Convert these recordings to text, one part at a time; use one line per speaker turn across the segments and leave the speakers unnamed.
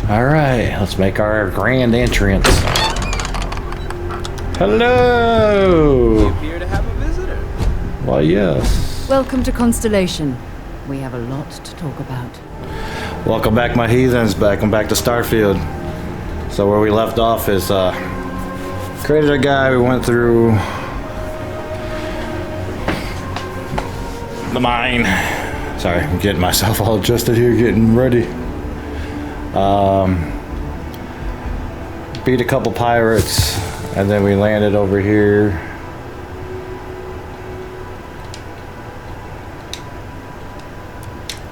Alright, let's make our grand entrance. Hello!
You appear to have a visitor.
Why, yes.
Welcome to Constellation. We have a lot to talk about.
Welcome back, my heathens. Welcome back to Starfield. So where we left off is, created a guy. We went through the mine. Sorry, I'm getting myself all adjusted here, getting ready. Beat a couple pirates, and then we landed over here.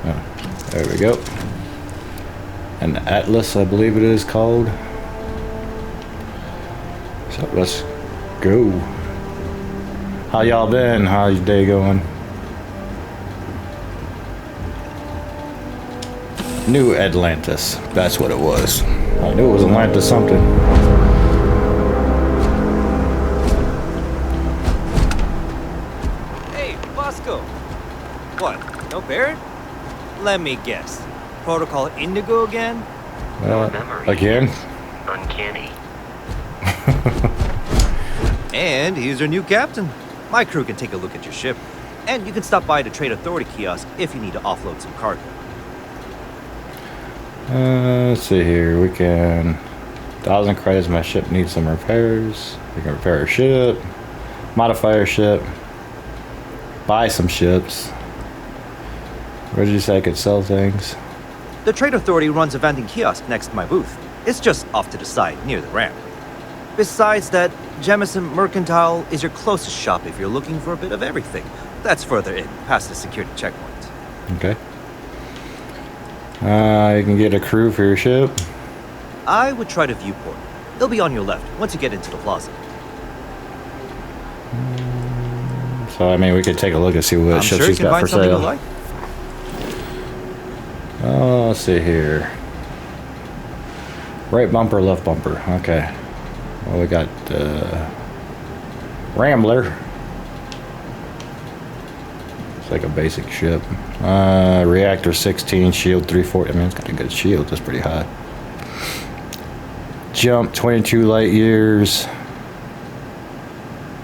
Oh, there we go. An Atlas, I believe it is called. So let's go. How y'all been? How's your day going? New Atlantis. That's what it was. I knew it was Atlantis something.
Hey, Bosco. What? No Barrett? Let me guess. Protocol Indigo again?
Again?
Uncanny.
And he's your new captain. My crew can take a look at your ship. And you can stop by the Trade Authority kiosk if you need to offload some cargo.
Let's see here. We can 1,000 credits. My ship needs some repairs. We can repair our ship, modify our ship, buy some ships. Where did you say I could sell things?
The Trade Authority runs a vending kiosk next to my booth. It's just off to the side, near the ramp. Besides that, Jemison Mercantile is your closest shop if you're looking for a bit of everything. That's further in, past the security checkpoint.
Okay. You can get a crew for your ship.
I would try the viewport. They'll be on your left once you get into the plaza.
So, I mean, we could take a look and see what
I'm
ships
sure you
she's
can
got
find
for
something you
sale.
like.
Let's see here. Right bumper, left bumper. Okay. Well, we got Rambler. It's like a basic ship. Reactor 16, shield 340. I mean, it's got a good shield. That's pretty high. Jump 22 light years.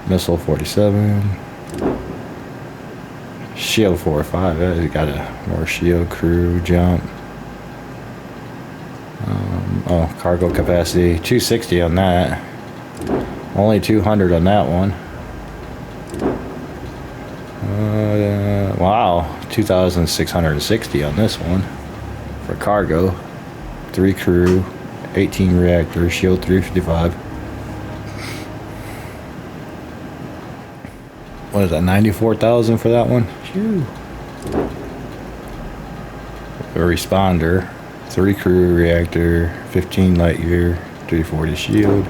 Missile 47. Shield 4 or 5. You got a more shield crew jump. Oh, cargo capacity 260 on that. Only 200 on that one. Wow, 2,660 on this one for cargo. 3 crew, 18 reactor, shield 355. What is that? 94,000 for that one. Phew. A responder, 3 crew reactor, 15 light year, 340 shield.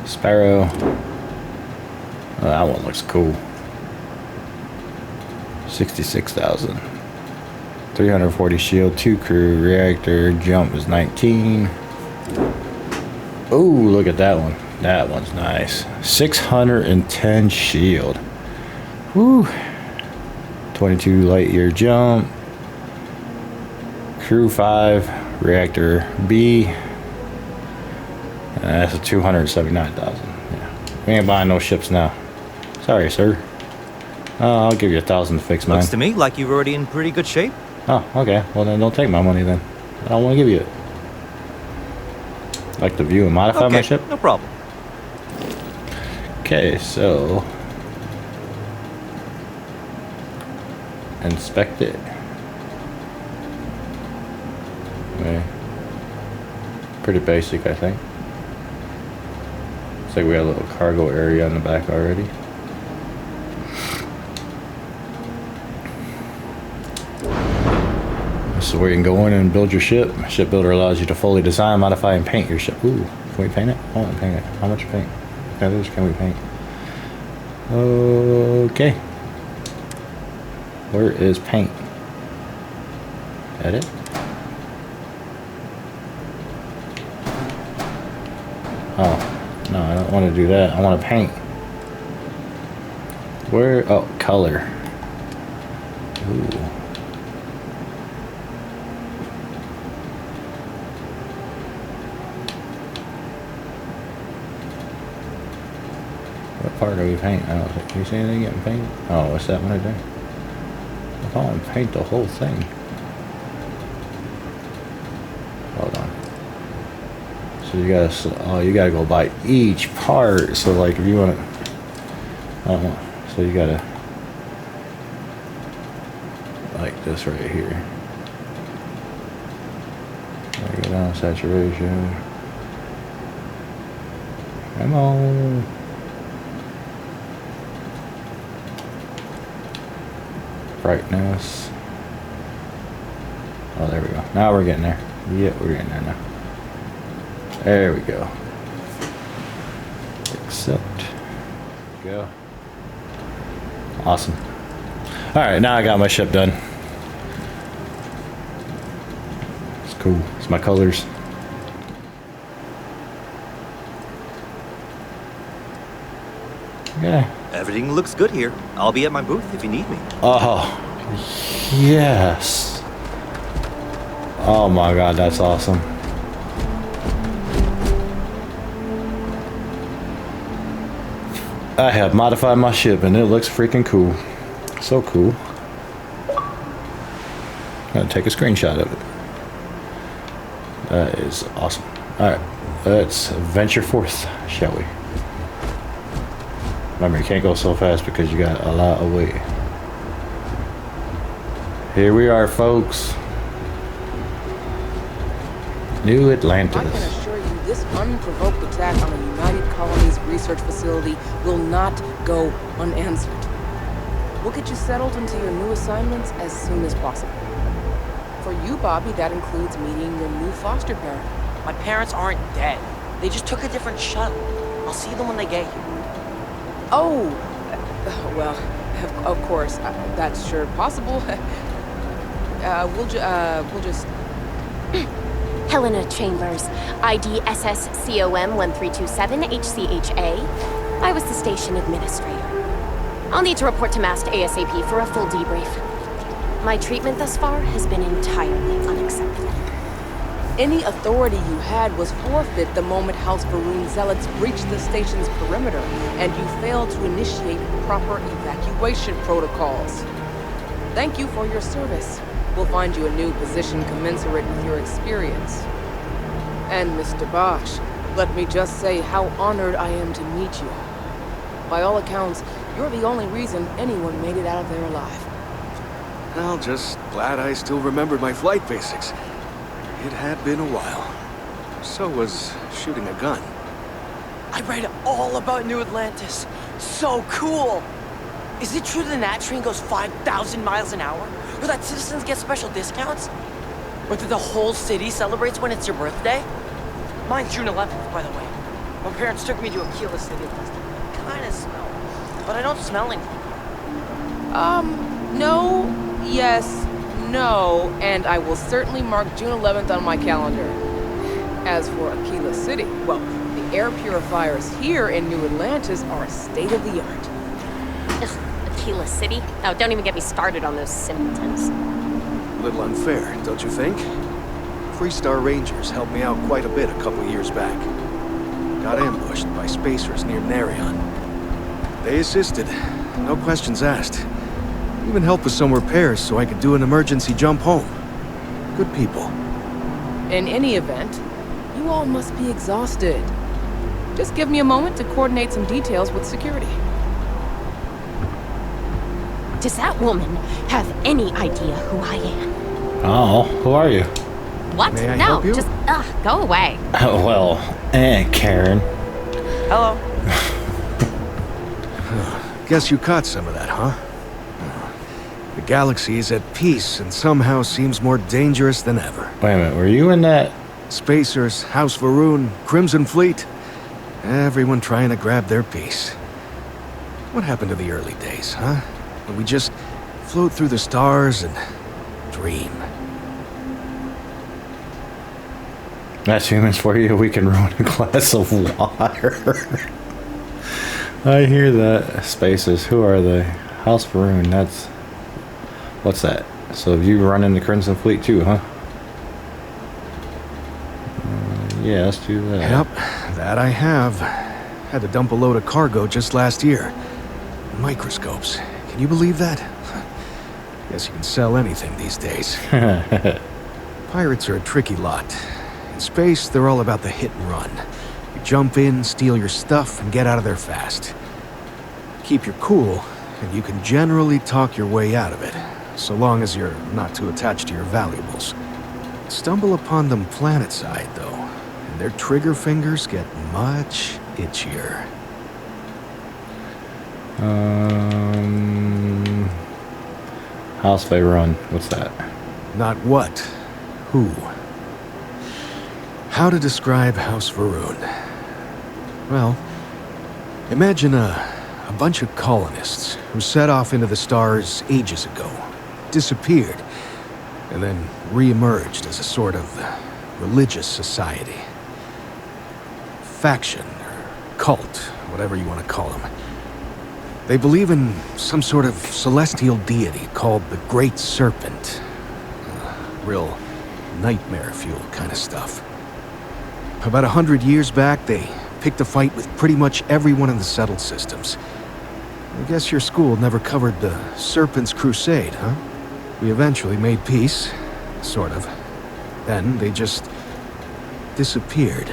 Sparrow. Oh, that one looks cool. 66,000. 340 shield, 2 crew reactor, jump is 19. Oh, look at that one. That one's nice. 610 shield. Whew. 22 light year jump. Crew 5, reactor B. That's a 279,000. Yeah. We ain't buying no ships now. Sorry, sir. I'll give you 1,000 to fix mine.
Looks to me like you're already in pretty good shape.
Oh, okay. Well, then don't take my money then. I don't want to give you it. Like to view and modify my ship?
No problem.
Okay, so inspect it. Okay. Pretty basic, I think. Looks like we got a little cargo area on the back already. So where you can go in and build your ship. Shipbuilder allows you to fully design, modify, and paint your ship. Ooh, can we paint it? I want to paint it. How much paint? Can we paint? Okay. Where is paint? Edit. Oh, no, I don't want to do that. I want to paint. Where? Oh, color. Ooh. What part do we paint? I don't think. Can you see anything getting painted? Oh, what's that one right there? I want to paint the whole thing. Hold on. So you gotta go by each part. So like if you want to, so you gotta like this right here. There you go down saturation. Come on. Brightness. Oh, there we go. Now we're getting there. Yeah, we're getting there now. There we go. Accept. Go. Awesome. Alright, now I got my ship done. It's cool. It's my colors. Yeah.
Everything looks good here. I'll be at my booth if you need me.
Oh, yes. Oh my god, that's awesome. I have modified my ship and it looks freaking cool. So cool. I'm gonna take a screenshot of it. That is awesome. Alright, let's venture forth, shall we? Remember, you can't go so fast because you got a lot of weight. Here we are, folks. New Atlantis.
I can assure you, this unprovoked attack on the United Colonies research facility will not go unanswered. We'll get you settled into your new assignments as soon as possible. For you, Bobby, that includes meeting your new foster parent.
My parents aren't dead. They just took a different shuttle. I'll see them when they get here.
Oh, well, of course, that's sure possible. We'll just...
Helena Chambers, ID SSCOM 1327 HCHA. I was the station administrator. I'll need to report to MAST ASAP for a full debrief. My treatment thus far has been entirely unacceptable.
Any authority you had was forfeit the moment House Baroon zealots breached the station's perimeter, and you failed to initiate proper evacuation protocols. Thank you for your service. We'll find you a new position commensurate with your experience. And Mr. Bosch, let me just say how honored I am to meet you. By all accounts, you're the only reason anyone made it out of there alive.
Well, just glad I still remembered my flight basics. It had been a while. So was shooting a gun.
I read all about New Atlantis. So cool! Is it true the Nat train goes 5,000 miles an hour? Or that citizens get special discounts? Or that the whole city celebrates when it's your birthday? Mine's June 11th, by the way. My parents took me to Aquila City Festival. I kinda smell, but I don't smell anything.
No, yes, no, and I will certainly mark June 11th on my calendar. As for Aquila City, well, the air purifiers here in New Atlantis are state-of-the-art.
Aquila City? Oh, don't even get me started on those simpletons.
A little unfair, don't you think? Freestar Rangers helped me out quite a bit a couple years back. Got ambushed by spacers near Narion. They assisted, no questions asked. Even helped with some repairs so I could do an emergency jump home. Good people.
In any event, you all must be exhausted. Just give me a moment to coordinate some details with security.
Does that woman have any idea who I am?
Oh, who are you?
What?
May I
No,
help you?
just, go away.
Well, Karen.
Hello.
Guess you caught some of that, huh? The galaxy is at peace and somehow seems more dangerous than ever.
Wait a minute, were you in that?
Spacers, House Varoon, Crimson Fleet. Everyone trying to grab their piece. What happened to the early days, huh? When we just float through the stars and dream.
That's humans for you. We can ruin a glass of water. I hear that. Spaces. Who are they? House Baroon. That's... What's that? So you run in the Crimson Fleet too, huh? Yeah, let's do that.
Yep, that I have. Had to dump a load of cargo just last year. Microscopes. Can you believe that? Guess you can sell anything these days. Pirates are a tricky lot. In space, they're all about the hit and run. You jump in, steal your stuff, and get out of there fast. Keep your cool, and you can generally talk your way out of it, so long as you're not too attached to your valuables. Stumble upon them planetside, though, and their trigger fingers get much itchier.
House they run. What's that?
Not what, who. How to describe House Varun? Well, imagine a bunch of colonists who set off into the stars ages ago, disappeared, and then re-emerged as a sort of religious society. Faction, or cult, whatever you want to call them. They believe in some sort of celestial deity called the Great Serpent. Real nightmare fuel kind of stuff. About 100 years back, they picked a fight with pretty much everyone in the settled systems. I guess your school never covered the Serpent's Crusade, huh? We eventually made peace, sort of. Then they just disappeared.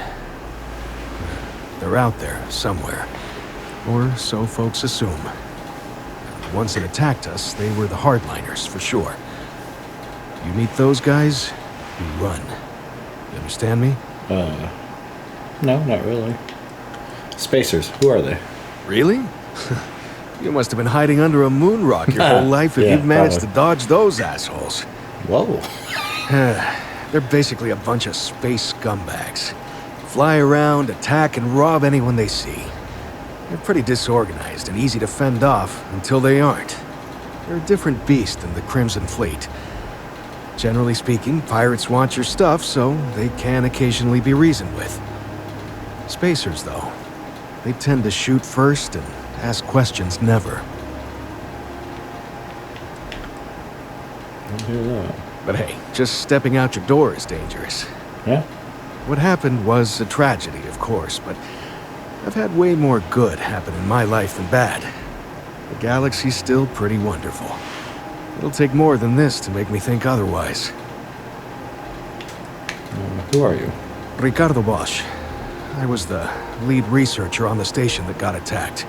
They're out there somewhere, or so folks assume. The ones that attacked us, they were the hardliners, for sure. You meet those guys, you run. You understand me?
No, not really. Spacers, who are they?
Really? You must have been hiding under a moon rock your whole life if
Yeah,
you've managed
probably.
to dodge those assholes.
Whoa.
They're basically a bunch of space scumbags. Fly around, attack, and rob anyone they see. They're pretty disorganized and easy to fend off until they aren't. They're a different beast than the Crimson Fleet. Generally speaking, pirates want your stuff, so they can occasionally be reasoned with. Spacers, though, they tend to shoot first and ask questions never.
Don't hear that.
But hey, just stepping out your door is dangerous.
Yeah?
What happened was a tragedy, of course, but I've had way more good happen in my life than bad. The galaxy's still pretty wonderful. It'll take more than this to make me think otherwise.
Who are you?
Ricardo Bosch. I was the lead researcher on the station that got attacked.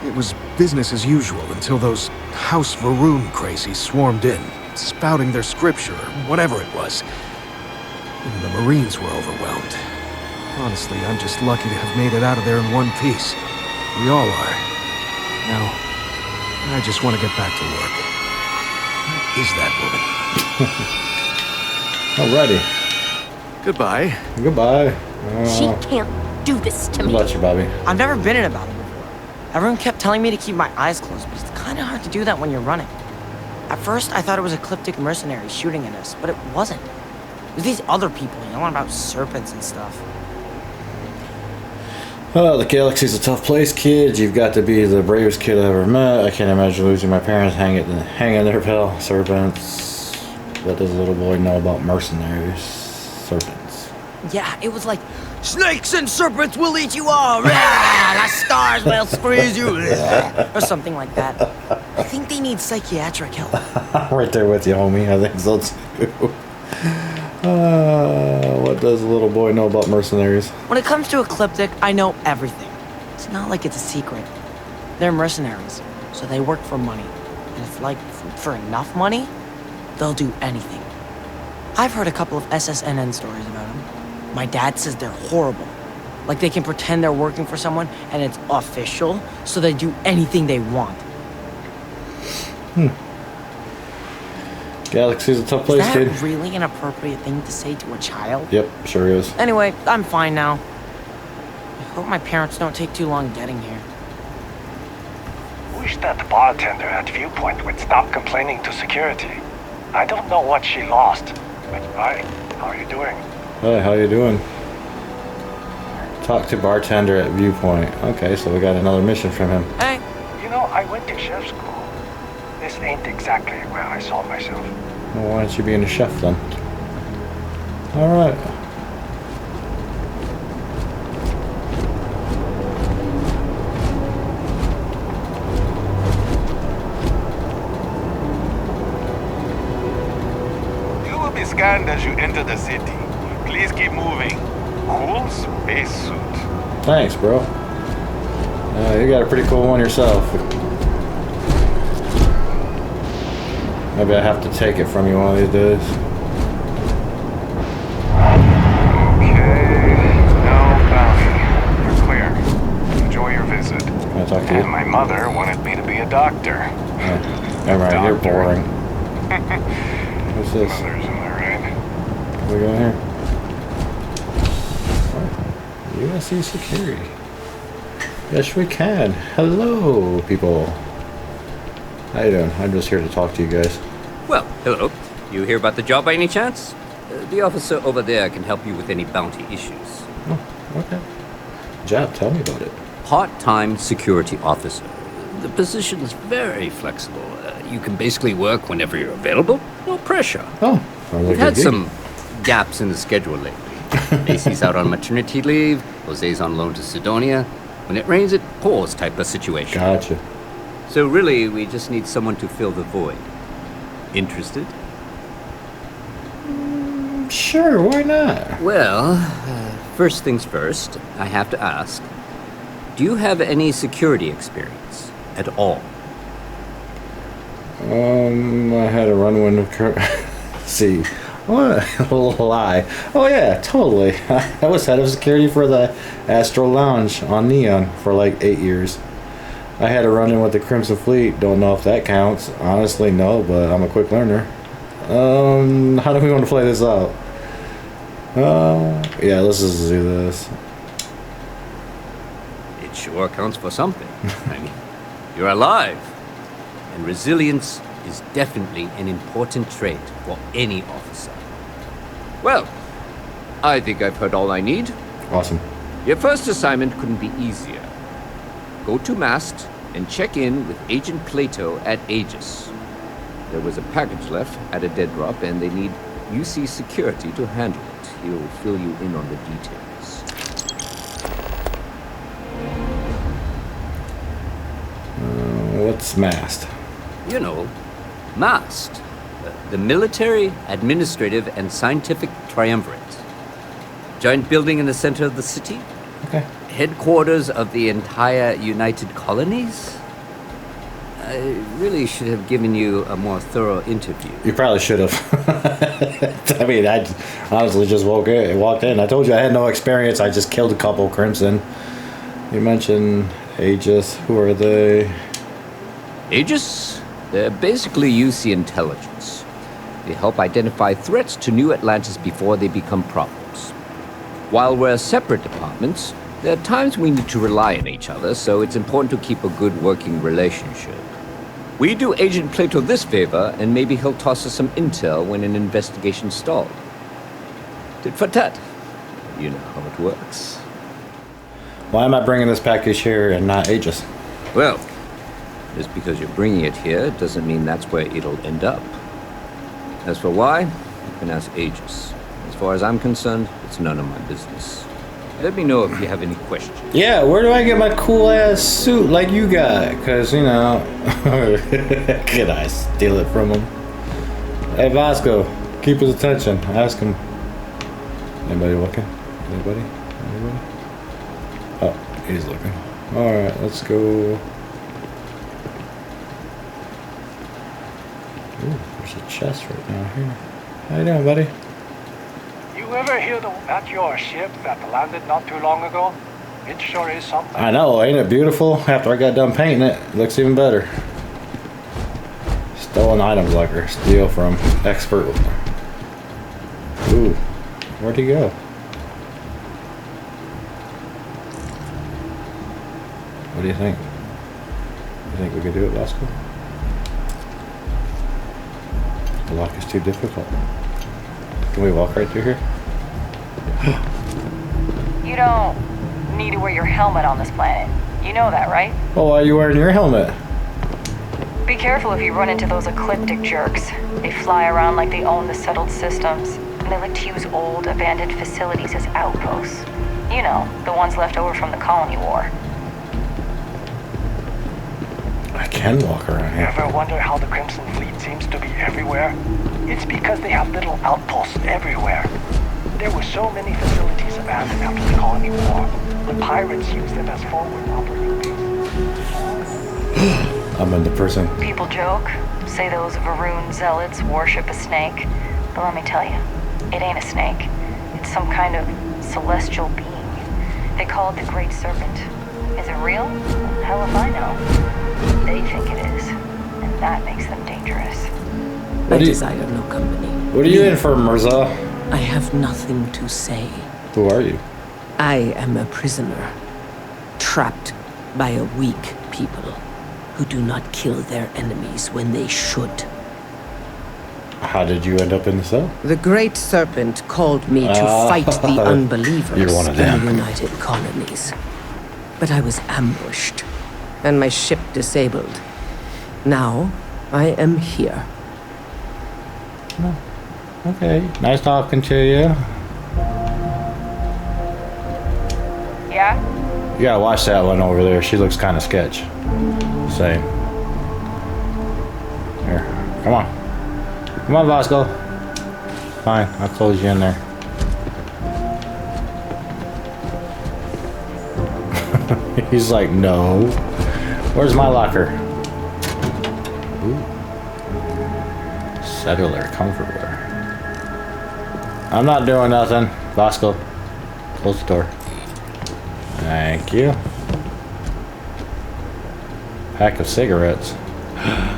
It was business as usual until those House Varun crazies swarmed in, spouting their scripture or whatever it was. Even the Marines were overwhelmed. Honestly, I'm just lucky to have made it out of there in one piece. We all are. Now, I just want to get back to work. Who is that woman?
Alrighty.
Goodbye.
Goodbye.
She can't do this to me.
Bless you, Bobby.
I've never been in a battle before. Everyone kept telling me to keep my eyes closed, but it's kind of hard to do that when you're running. At first, I thought it was ecliptic mercenaries shooting at us, but it wasn't. It was these other people yelling about serpents and stuff.
Oh, the galaxy's a tough place, kid. You've got to be the bravest kid I ever met. I can't imagine losing my parents hanging there, pal. Serpents. What does a little boy know about mercenaries? Serpents.
Yeah, it was like, snakes and serpents will eat you all. The stars will squeeze you. Or something like that. I think they need psychiatric help.
Right there with you, homie. I think so too. What does a little boy know about mercenaries?
When it comes to ecliptic, I know everything. It's not like it's a secret. They're mercenaries, so they work for money. And if, like, for enough money, they'll do anything. I've heard a couple of SSNN stories about them. My dad says they're horrible. Like they can pretend they're working for someone and it's official, so they do anything they want.
Galaxy's a tough place,
Is
kid.
that really an appropriate thing to say to a child?
Yep, sure is.
Anyway, I'm fine now. I hope my parents don't take too long getting here.
Wish that bartender at Viewpoint would stop complaining to security. I don't know what she lost, but hi, how are you doing?
Hey, how you doing? Talk to bartender at Viewpoint. Okay, so we got another mission from him.
Hey,
You know, I went to chef school. This ain't exactly where I saw myself.
Well, why don't you be a chef then? Alright.
to the city. Please keep moving. Cool spacesuit.
Thanks, bro. You got a pretty cool one yourself. Maybe I have to take it from you one of these days.
Okay. No bounty. You're clear. Enjoy your visit.
Can I talk to you?
And my mother wanted me to be a doctor.
Never mind, you're boring. What's this?
Mothers, am I right?
What we got here? USC security. Yes, we can. Hello, people. How you doing? I'm just here to talk to you guys.
Well, hello. You hear about the job by any chance? The officer over there can help you with any bounty issues.
Oh, okay. Jab, tell me about it.
Part-time security officer. The position's very flexible. You can basically work whenever you're available. No pressure.
Oh, sounds like
We've
a
had
gig.
some gaps in the schedule lately. Macy's out on maternity leave. Jose's on loan to Sidonia. When it rains, it pours type of situation.
Gotcha.
So really, we just need someone to fill the void. Interested?
Sure, why not?
Well, first things first, I have to ask, do you have any security experience at all?
I had a run-in with see. What? A little lie. Oh yeah, totally. I was head of security for the Astro Lounge on Neon for like 8 years. I had a run-in with the Crimson Fleet. Don't know if that counts. Honestly, no, but I'm a quick learner. How do we want to play this out? Yeah, let's just do this.
It sure counts for something. I mean, you're alive. And resilience is definitely an important trait for any officer. Well, I think I've heard all I need.
Awesome.
Your first assignment couldn't be easier. Go to Mast and check in with Agent Plato at Aegis. There was a package left at a dead drop, and they need UC security to handle it. He'll fill you in on the details.
What's Mast?
You know, MAST, the Military, Administrative, and Scientific Triumvirate. Giant building in the center of the city.
Okay.
Headquarters of the entire United Colonies. I really should have given you a more thorough interview.
You probably should have. I mean, I honestly just walked in. I told you I had no experience. I just killed a couple Crimson. You mentioned Aegis. Who are they?
Aegis? They're basically UC intelligence. They help identify threats to New Atlantis before they become problems. While we're separate departments, there are times we need to rely on each other, so it's important to keep a good working relationship. We do Agent Plato this favor, and maybe he'll toss us some intel when an investigation stalled. Tit for tat. You know how it works.
Why am I bringing this package here and not Aegis?
Well, just because you're bringing it here doesn't mean that's where it'll end up. As for why, you can ask Aegis. As far as I'm concerned, it's none of my business. Let me know if you have any questions.
Yeah, where do I get my cool ass suit like you got? Cause you know, can I steal it from him? Hey Vasco, keep his attention. Ask him. Anybody looking? Anybody? Oh, he's looking. All right, let's go. Ooh, there's a chest right down here. How you doing, buddy?
You ever hear about your ship that landed not too long ago? It sure is something.
I know, ain't it beautiful? After I got done painting it, it looks even better. Stolen items like her. Steal from expert. Ooh, where'd he go? What do you think? You think we could do it, Vasco? The lock is too difficult. Can we walk right through here?
You don't need to wear your helmet on this planet. You know that, right?
Oh, why are you wearing your helmet?
Be careful if you run into those ecliptic jerks. They fly around like they own the settled systems, and they like to use old, abandoned facilities as outposts. You know, the ones left over from the colony war.
I can walk around here.
Ever wonder how the Crimson Fleet seems to be everywhere? It's because they have little outposts everywhere. There were so many facilities abandoned after the colony war. The pirates used them as forward operating bases.
I'm in the prison.
People joke, say those Varun zealots worship a snake. But let me tell you, it ain't a snake. It's some kind of celestial being. They call it the Great Serpent. Is it real? Hell if I know. They think it is, and that makes them dangerous.
I desire no company.
What are you in for, Mirza?
I have nothing to say.
Who are you?
I am a prisoner, trapped by a weak people who do not kill their enemies when they should.
How did you end up in the cell?
The Great Serpent called me to fight the unbelievers
You're one of
in
them.
the United Colonies. But I was ambushed, and my ship disabled. Now, I am here.
Okay. Nice talking to you.
Yeah?
You gotta watch that one over there. She looks kind of sketch. Same. Here. Come on. Come on, Vasco. Fine. I'll close you in there. He's like, no. Where's my locker? Ooh. Cellular comforter. I'm not doing nothing. Vasco, close the door. Thank you. Pack of cigarettes.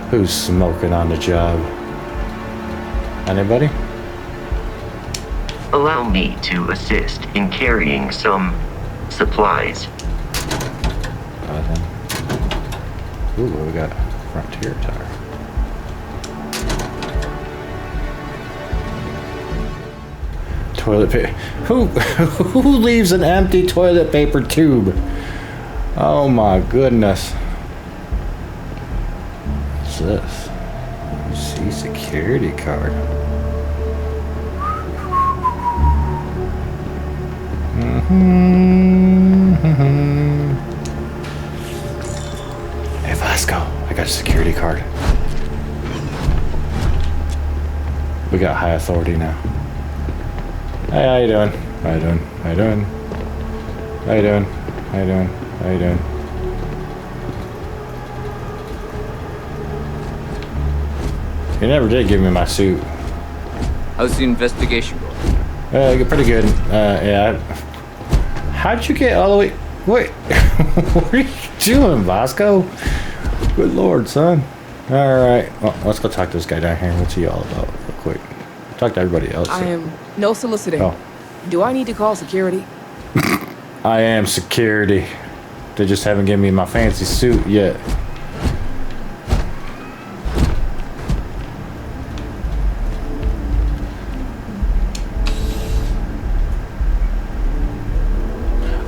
Who's smoking on the job? Anybody?
Allow me to assist in carrying some supplies.
Ooh, what we got? Frontier tire. Toilet paper. Who leaves an empty toilet paper tube? Oh my goodness. What's this? See, security card. Hey Vasco, I got a security card. We got high authority now. Hey, how you doing? How you doing? How you doing? How you doing? How you doing? How you doing? You never did give me my suit.
How's the investigation going?
Pretty good. Yeah. How'd you get all the way? Wait, what are you doing, Vasco? Good lord, son. All right. Well, let's go talk to this guy down here. What's he all about, real quick? Talk to everybody else.
I am no soliciting.
Oh.
Do I need to call security?
I am security. They just haven't given me my fancy suit yet.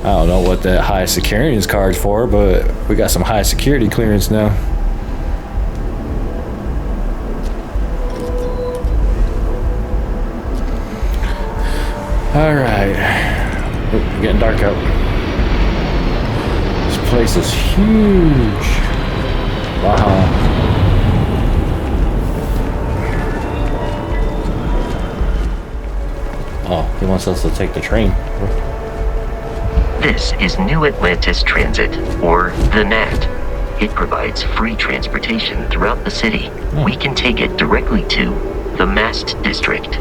I don't know what that high security card's for, but we got some high security clearance now. All right, getting dark out. This place is huge. Wow. Oh, he wants us to take the train.
This is New Atlantis Transit, or the NAT. It provides free transportation throughout the city. We can take it directly to the Mast District.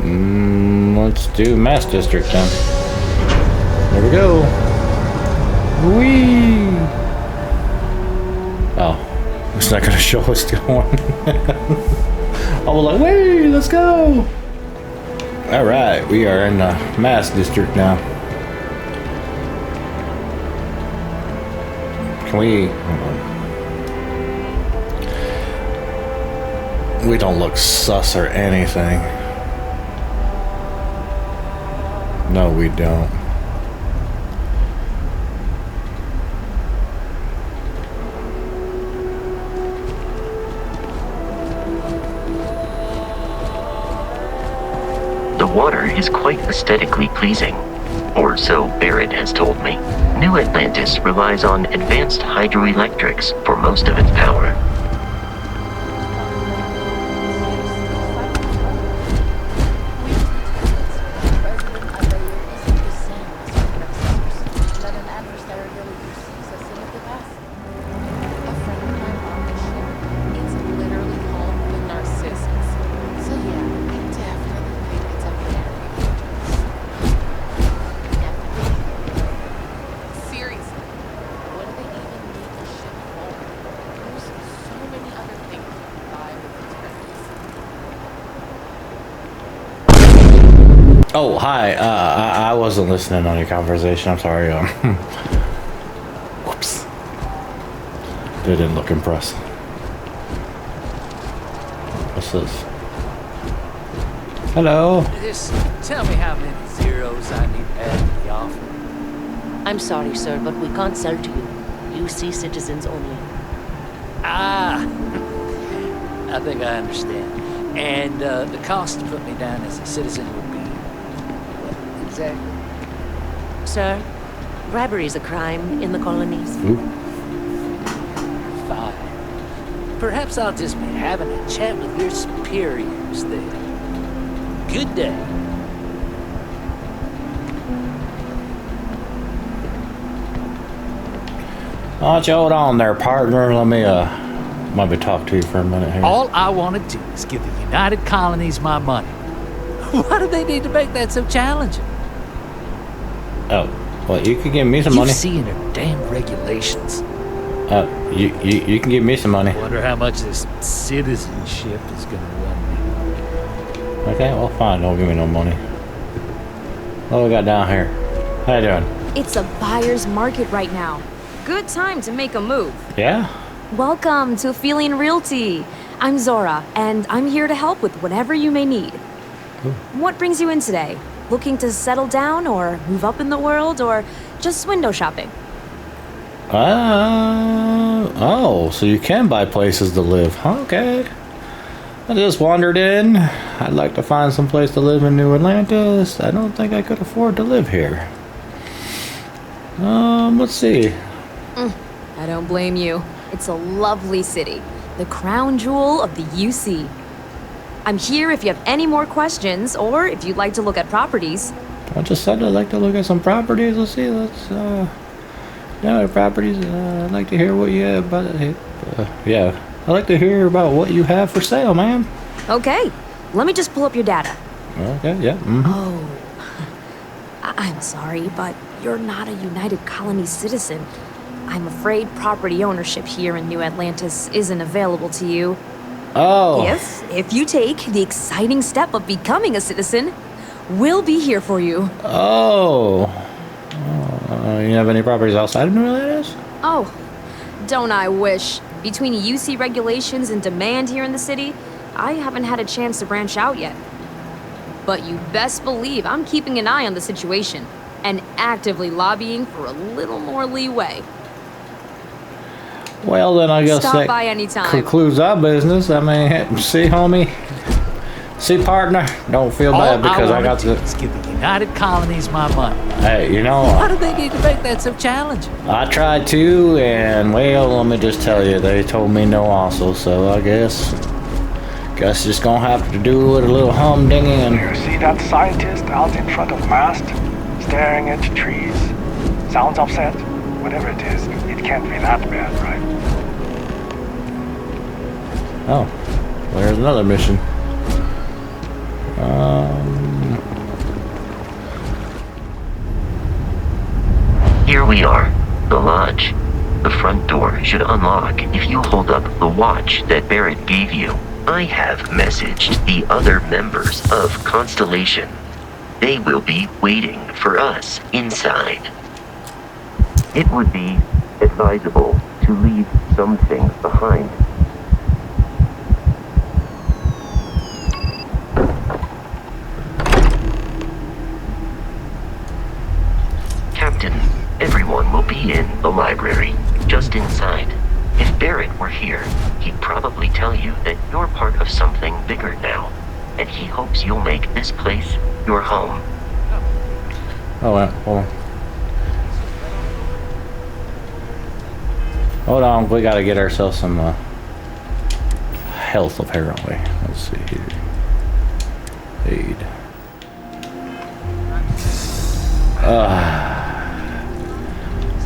Let's do Mass District then. There we go. Whee! Oh, it's not gonna show us going. I was like, wait, let's go. All right, we are in the Mass District now. Can we? Hold on. We don't look sus or anything. No, we don't.
The water is quite aesthetically pleasing. Or so Barrett has told me. New Atlantis relies on advanced hydroelectrics for most of its power.
Oh, hi. I wasn't listening on your conversation. I'm sorry. Whoops. They didn't look impressed. What's this? Hello.
Just tell me how many zeros I need to add to the offer.
I'm sorry, sir, but we can't sell to you. UC citizens only.
Ah, I think I understand. And the cost to put me down as a citizen would be what exactly?
Sir, bribery is a crime in the colonies.
Ooh.
Fine. Perhaps I'll just be having a chat with your superiors then. Good day.
Why don't you hold on there, partner? Let me maybe talk to you for a minute here.
All I want to do is give the United Colonies my money. Why do they need to make that so challenging?
Oh, well, you can give me some money.
You've seen their damn regulations.
You can give me some money.
Wonder how much this citizenship is gonna run me.
Okay, well, fine. Don't give me no money. What we got down here? How you doing?
It's a buyer's market right now. Good time to make a move.
Yeah?
Welcome to Feeling Realty. I'm Zora, and I'm here to help with whatever you may need.
Cool.
What brings you in today? Looking to settle down or move up in the world or just window shopping?
Oh, so you can buy places to live. Okay. I just wandered in. I'd like to find some place to live in New Atlantis. I don't think I could afford to live here. Let's see.
I don't blame you. It's a lovely city, the crown jewel of the UC. I'm here if you have any more questions or if you'd like to look at properties.
I just said I'd like to look at some properties. Let's see. Yeah, properties. I'd like to hear what you have about it. Yeah, I'd like to hear about what you have for sale, ma'am.
Okay, let me just pull up your data.
Okay, yeah.
Oh, I'm sorry, but you're not a United Colony citizen. I'm afraid property ownership here in New Atlantis isn't available to you.
Oh.
If you take the exciting step of becoming a citizen, we'll be here for you.
Oh. You have any properties outside of New Atlantis?
Oh, don't I wish. Between UC regulations and demand here in the city, I haven't had a chance to branch out yet. But you best believe I'm keeping an eye on the situation and actively lobbying for a little more leeway.
Well, then I guess
Stop by anytime.
concludes our business. I mean, see, homie? See, partner? Don't feel bad because I got to...
Just give the United Colonies my money.
Hey, you know...
Why do they need to make that so challenging?
I tried to, and, well, let me just tell you, they told me no also, so I guess just gonna have to do it a little humdinging and...
You see that scientist out in front of the mast? Staring at the trees? Sounds upset? Whatever it is, it can't be that bad, right?
Oh, there's another mission.
Here we are, the lodge. The front door should unlock if you hold up the watch that Barrett gave you. I have messaged the other members of Constellation. They will be waiting for us inside. It would be advisable to leave some things behind. Captain, everyone will be in the library, just inside. If Barrett were here, he'd probably tell you that you're part of something bigger now, and he hopes you'll make this place your home.
Oh, hold on. Hold on, we gotta get ourselves some health apparently. Let's see here. Aid.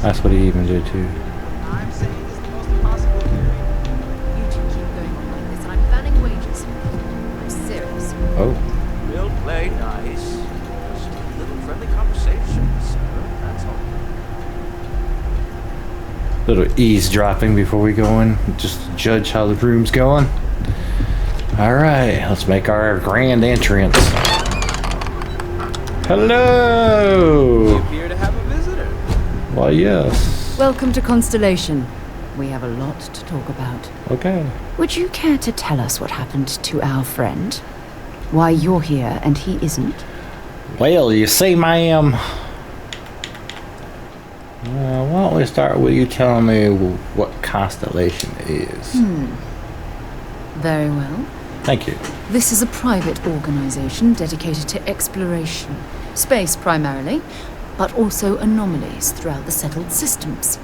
That's what he even did too.
I'm saying it's the most impossible theory.
You two keep going on like this and I'm banning wages. I'm serious.
Oh.
We'll play nice. Just a little friendly conversation, sir. That's all.
Little eavesdropping before we go in. Just to judge how the room's going. Alright, let's make our grand entrance. Hello!
You appear to have a visitor.
Why, yes.
Welcome to Constellation. We have a lot to talk about.
Okay.
Would you care to tell us what happened to our friend? Why you're here and he isn't?
Well, you see, ma'am. Why don't we start with you telling me what Constellation is?
Very well.
Thank you.
This is a private organization dedicated to exploration. Space primarily, but also anomalies throughout the settled systems.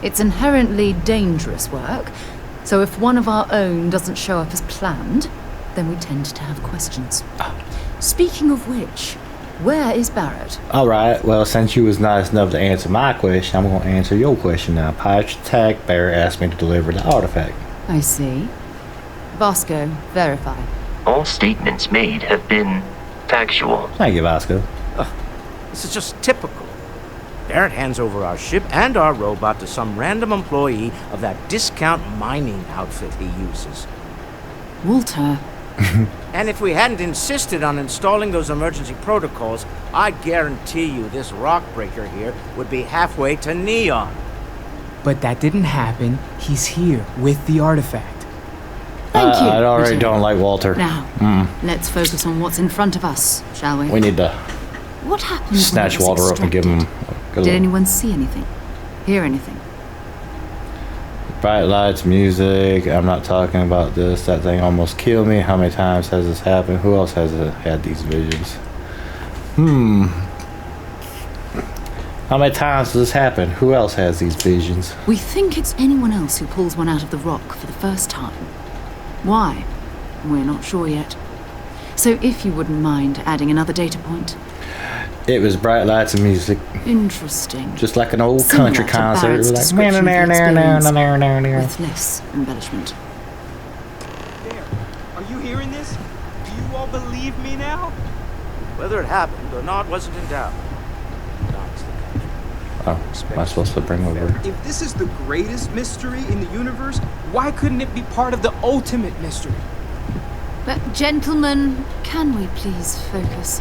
It's inherently dangerous work, so if one of our own doesn't show up as planned, then we tend to have questions. Speaking of which, where is Barrett?
Alright, well, since you was nice enough to answer my question, I'm going to answer your question now. Pilot attack, Barrett asked me to deliver the artifact.
I see. Vasco, verify.
All statements made have been factual.
Thank you, Vasco.
This is just typical. Barrett hands over our ship and our robot to some random employee of that discount mining outfit he uses.
Walter.
And if we hadn't insisted on installing those emergency protocols, I guarantee you this rock breaker here would be halfway to Neon.
But that didn't happen. He's here with the artifact.
Thank you.
I already
Richard.
don't like Walter.
Now, let's focus on what's in front of us, shall we?
We need to
What happened
snatch
when it was
Walter up and give him a good
Did
look.
anyone see anything? Hear anything?
Bright lights, music. I'm not talking about this. That thing almost killed me. How many times has this happened? Who else has had these visions? How many times does this happen? Who else has these visions?
We think it's anyone else who pulls one out of the rock for the first time. Why? We're not sure yet. So if you wouldn't mind adding another data point.
It was bright lights and music.
Interesting.
Just like an old
Similar
country
to
concert. It
Barrett's
was
description of the
like
with less embellishment.
There. Are you hearing this? Do you all believe me now?
Whether it happened or not wasn't in doubt.
Oh, am I supposed to bring over?
If this is the greatest mystery in the universe, why couldn't it be part of the ultimate mystery?
But gentlemen, can we please focus?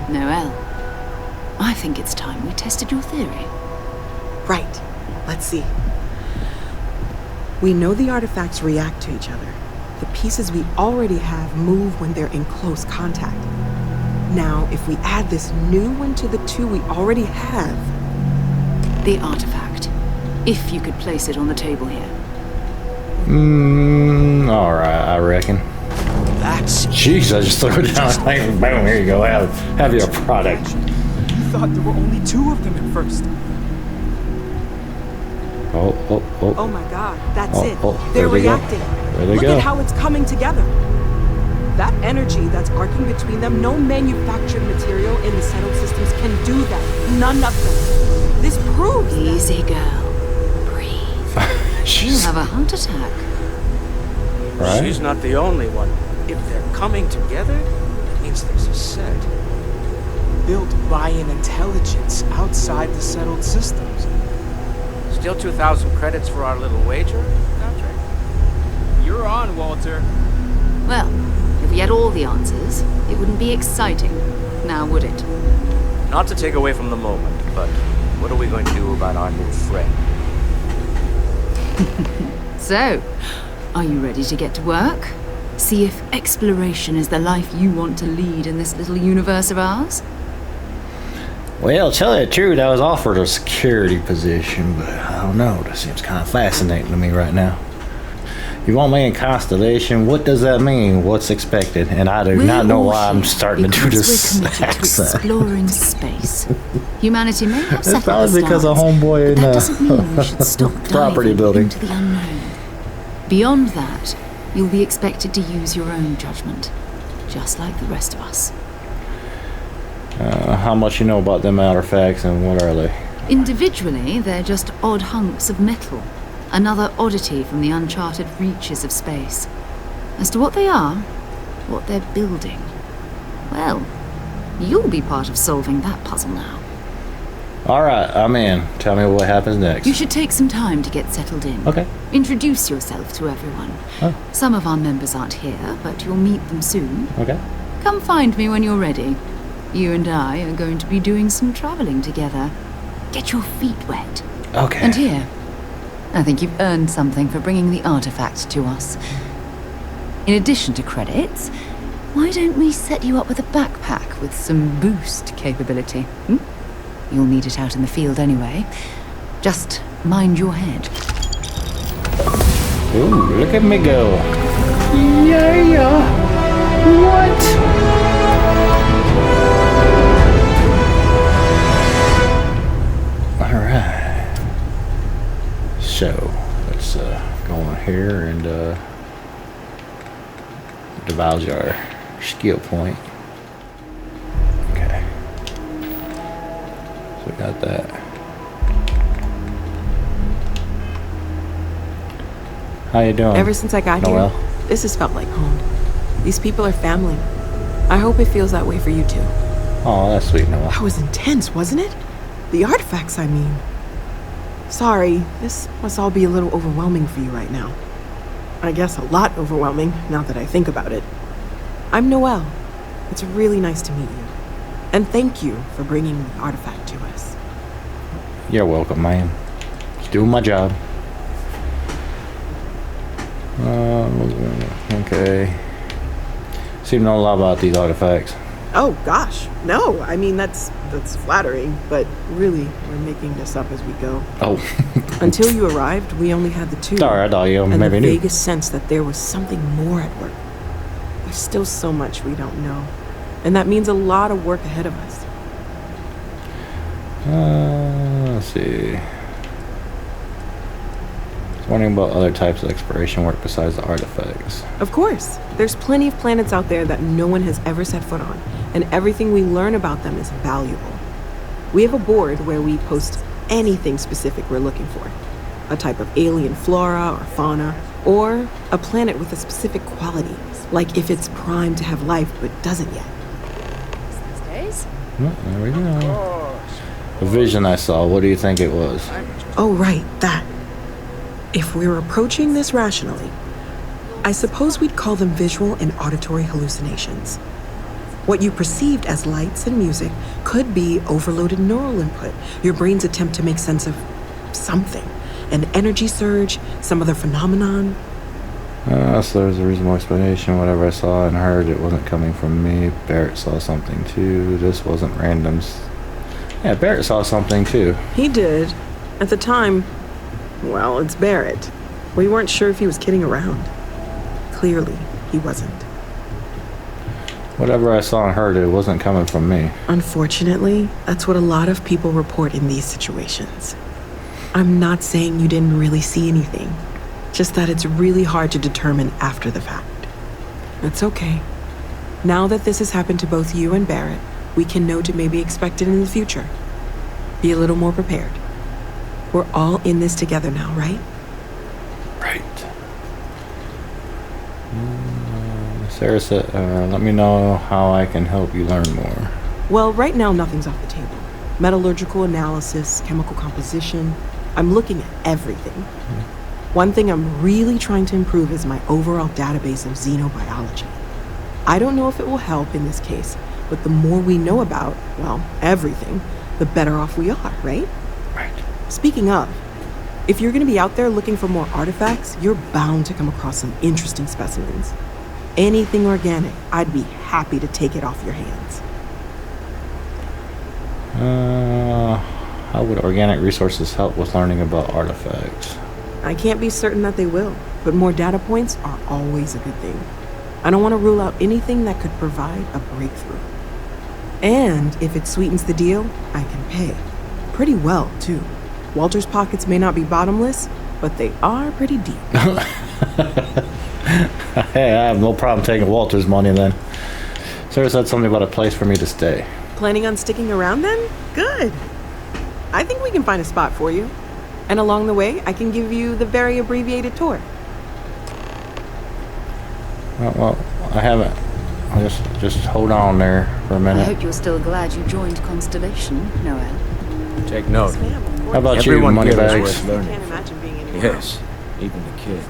Noel, I think it's time we tested your theory.
Right. Let's see. We know the artifacts react to each other. The pieces we already have move when they're in close contact. Now, if we add this new one to the two we already have...
The artifact. If you could place it on the table here.
Alright, I reckon.
That's...
Jeez, I just threw it down. Like, boom, here you go. Have your product.
You thought there were only two of them at first.
Oh my god, that's it.
there
They're
they go.
reacting.
There they
Look
go.
at how it's coming together. That energy that's arcing between them, no manufactured material in the settled systems can do that. None of them. This proves
Easy, girl. Breathe. You'll have a heart attack.
Right?
She's not the only one. If they're coming together, it means there's a set.
Built by an intelligence outside the settled systems.
Still 2,000 credits for our little wager?
You're on, Walter.
Well, if we had all the answers, it wouldn't be exciting. Now, would it?
Not to take away from the moment, but what are we going to do about our new friend?
So, are you ready to get to work? See if exploration is the life you want to lead in this little universe of ours?
Well, tell you the truth, I was offered a security position, but I don't know. That seems kind of fascinating to me right now. You want me in Constellation? What does that mean? What's expected? And I do
We're
not know
all
why I'm
here
starting to do
because
this
we're committed to
accent.
exploring space. Humanity may have
It's
settled
probably
the
because of
stars,
homeboy in
but that doesn't mean we should stop
property
diving
building.
into the unknown. Beyond that, you'll be expected to use your own judgment, just like the rest of us.
How much you know about them artifacts and what are they?
Individually, they're just odd hunks of metal, another oddity from the uncharted reaches of space. As to what they are, what they're building, well, you'll be part of solving that puzzle now.
Alright, I'm in. Tell me what happens next.
You should take some time to get settled in.
Okay.
Introduce yourself to everyone.
Oh.
Some of our members aren't here, but you'll meet them soon.
Okay.
Come find me when you're ready. You and I are going to be doing some traveling together. Get your feet wet.
Okay.
And here, I think you've earned something for bringing the artifact to us. In addition to credits, why don't we set you up with a backpack with some boost capability? You'll need it out in the field anyway. Just mind your head.
Ooh, look at me go. Yeah. What? Alright. So, let's go on here and divulge our skill point. Okay. So we got that. How you doing?
Ever since I got
Noelle?
here, this has felt like home. These people are family. I hope it feels that way for you too.
Oh, that's sweet, Noelle.
That was intense, wasn't it? The artifacts, I mean. Sorry, this must all be a little overwhelming for you right now. I guess a lot overwhelming, now that I think about it. I'm Noelle. It's really nice to meet you. And thank you for bringing the artifact to us.
You're welcome, ma'am. Just doing my job. Okay. Seem to know a lot about these artifacts.
Oh, gosh. No, I mean, that's flattering, but really, we're making this up as we go.
Oh.
Until you arrived, we only had the two.
Sorry, I thought you
and
maybe
the
knew.
vaguest sense that there was something more at work. There's still so much we don't know, and that means a lot of work ahead of us.
Let's see. Just wondering about other types of exploration work besides the artifacts.
Of course, there's plenty of planets out there that no one has ever set foot on, and everything we learn about them is valuable. We have a board where we post anything specific we're looking for. A type of alien flora or fauna, or a planet with a specific quality, like if it's primed to have life but doesn't yet.
These days?
Well, there we go. The vision I saw, what do you think it was?
Oh, right, that. If we're approaching this rationally, I suppose we'd call them visual and auditory hallucinations. What you perceived as lights and music could be overloaded neural input, your brain's attempt to make sense of something. An energy surge, some other phenomenon.
So there's a reasonable explanation. Whatever I saw and heard, it wasn't coming from me. Barrett saw something too. This wasn't random. Yeah, Barrett saw something too.
He did. At the time, well, it's Barrett. We weren't sure if he was kidding around. Clearly, he wasn't.
Whatever I saw and heard, it wasn't coming from me.
Unfortunately, that's what a lot of people report in these situations. I'm not saying you didn't really see anything, just that it's really hard to determine after the fact. It's okay. Now that this has happened to both you and Barrett, we can know to maybe expect it in the future. Be a little more prepared. We're all in this together now, right?
Right. Sarah said, let me know how I can help you learn more.
Well, right now, nothing's off the table. Metallurgical analysis, chemical composition. I'm looking at everything. One thing I'm really trying to improve is my overall database of xenobiology. I don't know if it will help in this case, but the more we know about, well, everything, the better off we are, right?
Right.
Speaking of, if you're going to be out there looking for more artifacts, you're bound to come across some interesting specimens. Anything organic, I'd be happy to take it off your hands.
How would organic resources help with learning about artifacts?
I can't be certain that they will, but more data points are always a good thing. I don't want to rule out anything that could provide a breakthrough. And if it sweetens the deal, I can pay. Pretty well, too. Walter's pockets may not be bottomless, but they are pretty deep.
Hey, I have no problem taking Walter's money then. Sarah said something about a place for me to stay.
Planning on sticking around then? Good. I think we can find a spot for you. And along the way, I can give you the very abbreviated tour.
Well, I haven't. I'll just hold on there for a
I
minute.
hope you're still glad you joined Constellation, Noel.
Take note.
How about
Everyone
you,
here is
Moneybags?
worth learning.
Can't imagine being any
Yes, even the kid.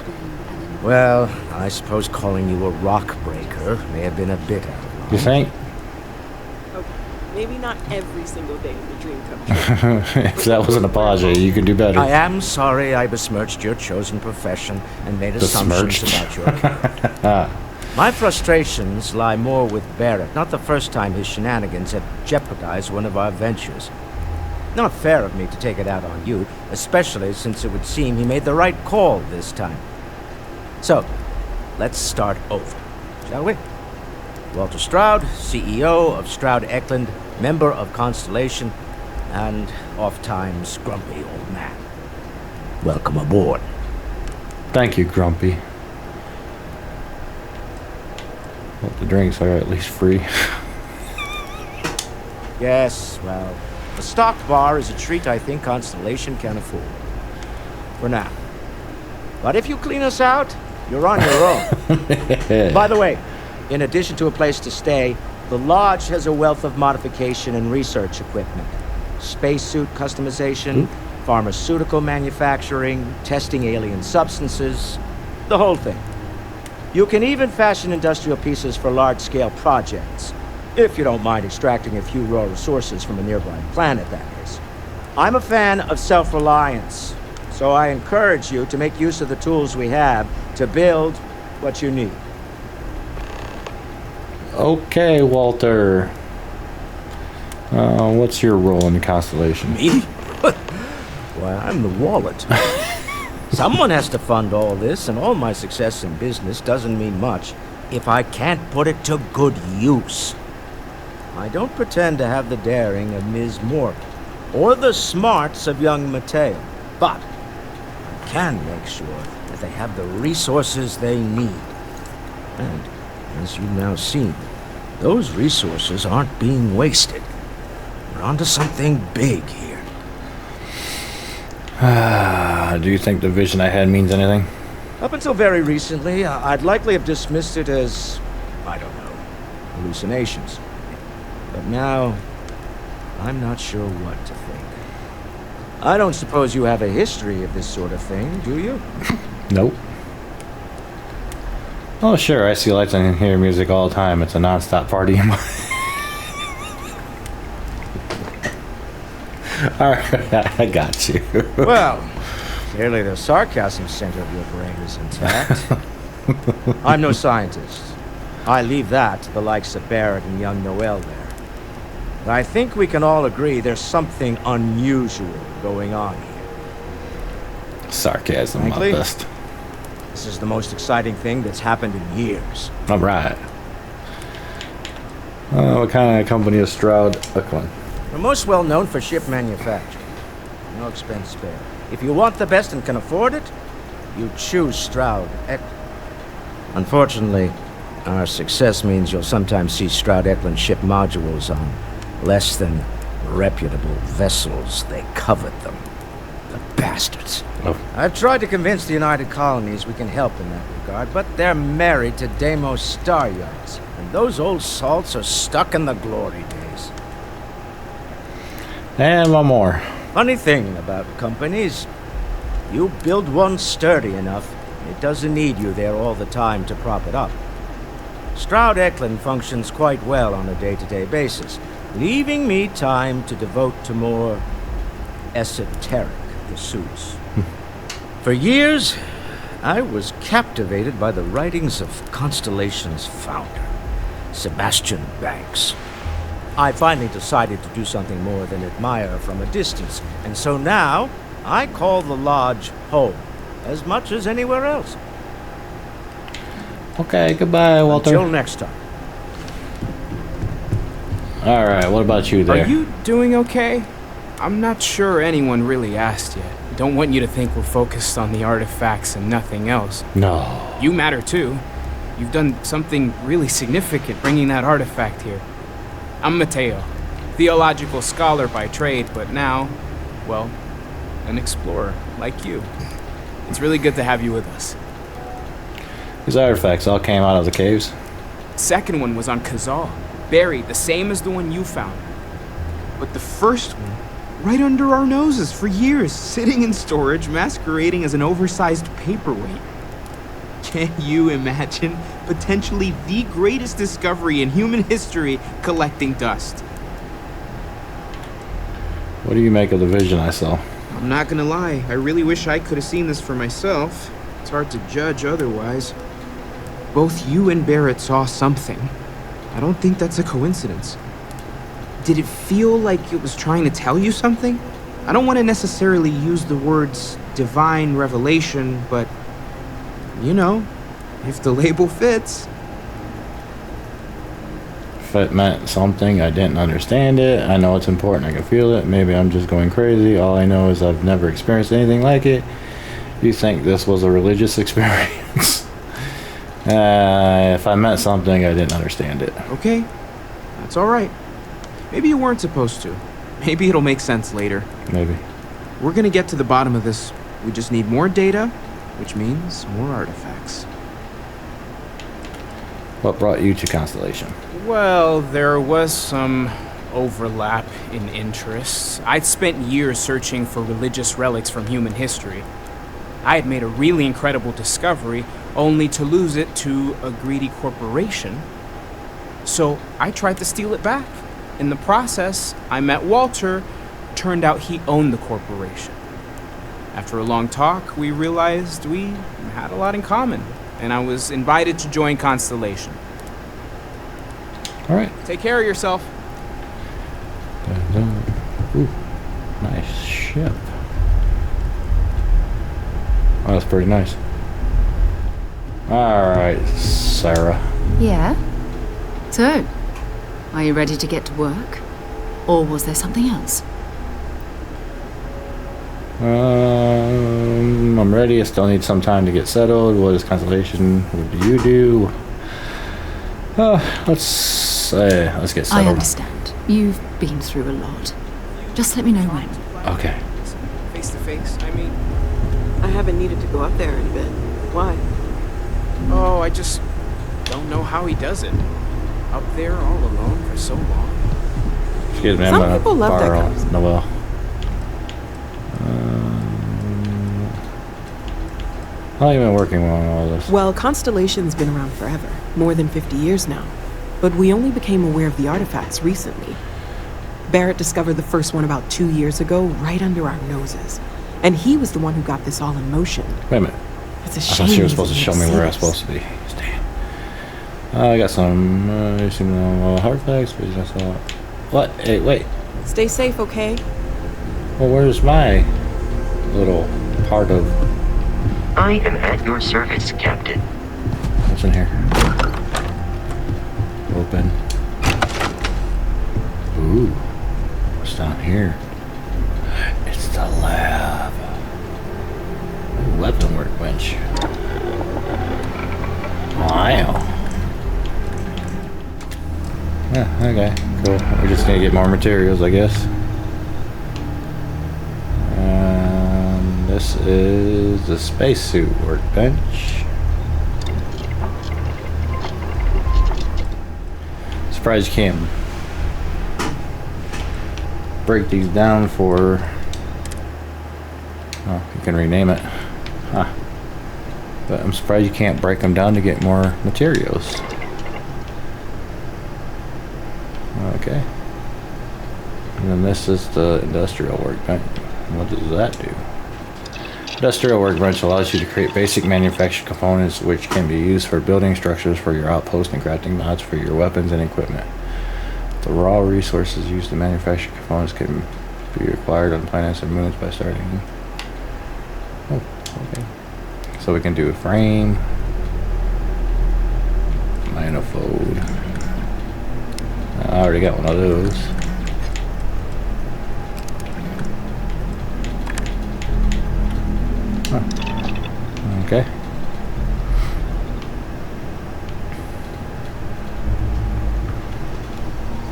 Well, I suppose calling you a rock breaker may have been a bit out of line.
You think?
Okay, maybe not every single day of the dream come true.
If that was an apology, you could do better.
I am sorry I besmirched your chosen profession and made assumptions about your character. My frustrations lie more with Barrett, not the first time his shenanigans have jeopardized one of our ventures. Not fair of me to take it out on you, especially since it would seem he made the right call this time. So, let's start over, shall we? Walter Stroud, CEO of Stroud Eklund, member of Constellation, and oft-times grumpy old man. Welcome aboard.
Thank you, Grumpy. Hope the drinks are at least free.
Yes, well, a stocked bar is a treat I think Constellation can afford. For now. But if you clean us out, you're on your own. By the way, in addition to a place to stay, the lodge has a wealth of modification and research equipment. Spacesuit customization, pharmaceutical manufacturing, testing alien substances, the whole thing. You can even fashion industrial pieces for large-scale projects, if you don't mind extracting a few raw resources from a nearby planet, that is. I'm a fan of self-reliance, so I encourage you to make use of the tools we have to build what you need.
Okay, Walter. What's your role in the Constellation?
Me? Why, I'm the wallet. Someone has to fund all this, and all my success in business doesn't mean much if I can't put it to good use. I don't pretend to have the daring of Ms. Morgan, or the smarts of young Mateo, but I can make sure that they have the resources they need. And, as you've now seen, those resources aren't being wasted. We're onto something big here.
Do you think the vision I had means anything?
Up until very recently, I'd likely have dismissed it as, I don't know, hallucinations. But now, I'm not sure what to think. I don't suppose you have a history of this sort of thing, do you?
Nope. Oh, sure, I see lights and hear music all the time. It's a non-stop party in my... Alright, I got you.
Well, clearly the sarcasm center of your brain is intact. I'm no scientist. I leave that to the likes of Barrett and young Noel there. But I think we can all agree there's something unusual going on here.
Sarcasm,
Frankly,
my best.
This is the most exciting thing that's happened in years.
Alright. What kind of company is Stroud Eklund?
We're most well known for ship manufacturing. No expense spared. If you want the best and can afford it, you choose Stroud Eklund. Unfortunately, our success means you'll sometimes see Stroud Eklund ship modules on less than reputable vessels. They covet them. The bastards.
Oh.
I've tried to convince the United Colonies we can help in that regard, but they're married to Deimos Star Yards, and those old salts are stuck in the glory days.
And one more.
Funny thing about companies, you build one sturdy enough, it doesn't need you there all the time to prop it up. Stroud Eklund functions quite well on a day-to-day basis, leaving me time to devote to more esoteric pursuits. For years, I was captivated by the writings of Constellation's founder, Sebastian Banks. I finally decided to do something more than admire from a distance, and so now I call the lodge home as much as anywhere else.
Okay, goodbye, Walter.
Until next time.
Alright, what about you there?
Are you doing okay? I'm not sure anyone really asked yet. Don't want you to think we're focused on the artifacts and nothing else.
No.
You matter too. You've done something really significant bringing that artifact here. I'm Mateo, theological scholar by trade, but now, well, an explorer like you. It's really good to have you with us.
These artifacts all came out of the caves?
Second one was on Kazal, buried the same as the one you found. But the first one, right under our noses for years, sitting in storage, masquerading as an oversized paperweight. Can you imagine potentially the greatest discovery in human history collecting dust?
What do you make of the vision I saw?
I'm not gonna lie, I really wish I could have seen this for myself. It's hard to judge otherwise. Both you and Barrett saw something. I don't think that's a coincidence. Did it feel like it was trying to tell you something? I don't want to necessarily use the words divine revelation, but you know, if the label fits.
If it meant something, I didn't understand it. I know it's important, I can feel it. Maybe I'm just going crazy. All I know is I've never experienced anything like it. You think this was a religious experience? If I meant something, I didn't understand it.
Okay, that's all right. Maybe you weren't supposed to. Maybe it'll make sense later.
Maybe.
We're gonna get to the bottom of this. We just need more data, which means more artifacts.
What brought you to Constellation?
Well, there was some overlap in interests. I'd spent years searching for religious relics from human history. I had made a really incredible discovery, only to lose it to a greedy corporation. So I tried to steal it back. In the process, I met Walter. Turned out he owned the corporation. After a long talk, we realized we had a lot in common, and I was invited to join Constellation.
All right.
Take care of yourself.
Ooh, nice ship. Oh, that's pretty nice. All right, Sarah.
Yeah? So, are you ready to get to work? Or was there something else?
I'm ready. I still need some time to get settled. What is Constellation? What do you do? Let's get settled.
I understand. You've been through a lot. Just let me know when.
Okay.
Face to face, I mean.
I haven't needed to go up there in a bit. Why?
Oh, I just don't know how he does it. Up there all alone for so long.
Excuse me,
Some people love that kind of stuff.
Noel. How long have you been working on all this?
Well, Constellation's been around forever, more than 50 years now. But we only became aware of the artifacts recently. Barrett discovered the first one about 2 years ago, right under our noses. And he was the one who got this all in motion.
Wait a minute.
It's a
I
shame
thought you were
he
supposed to
doesn't
show me
see
where I was
this.
supposed to be. Stand. I got some artifacts. What? Hey, wait.
Stay safe, okay?
Well, where's my little part of...
I am at your service, Captain.
What's in here? Open. Ooh. What's down here? It's the lab. Ooh, weapon workbench. Wow. Yeah, okay, cool. We're just gonna get more materials, I guess. This is the spacesuit workbench. Surprised you can't break these down for... Oh, you can rename it. Huh. But I'm surprised you can't break them down to get more materials. Okay. And then this is the industrial workbench. What does that do? Industrial workbench allows you to create basic manufactured components which can be used for building structures for your outpost and crafting mods for your weapons and equipment. The raw resources used to manufacture components can be acquired on planets and moons by starting. Oh, okay. So we can do a frame. Manifold. I already got one of those. Huh. Okay.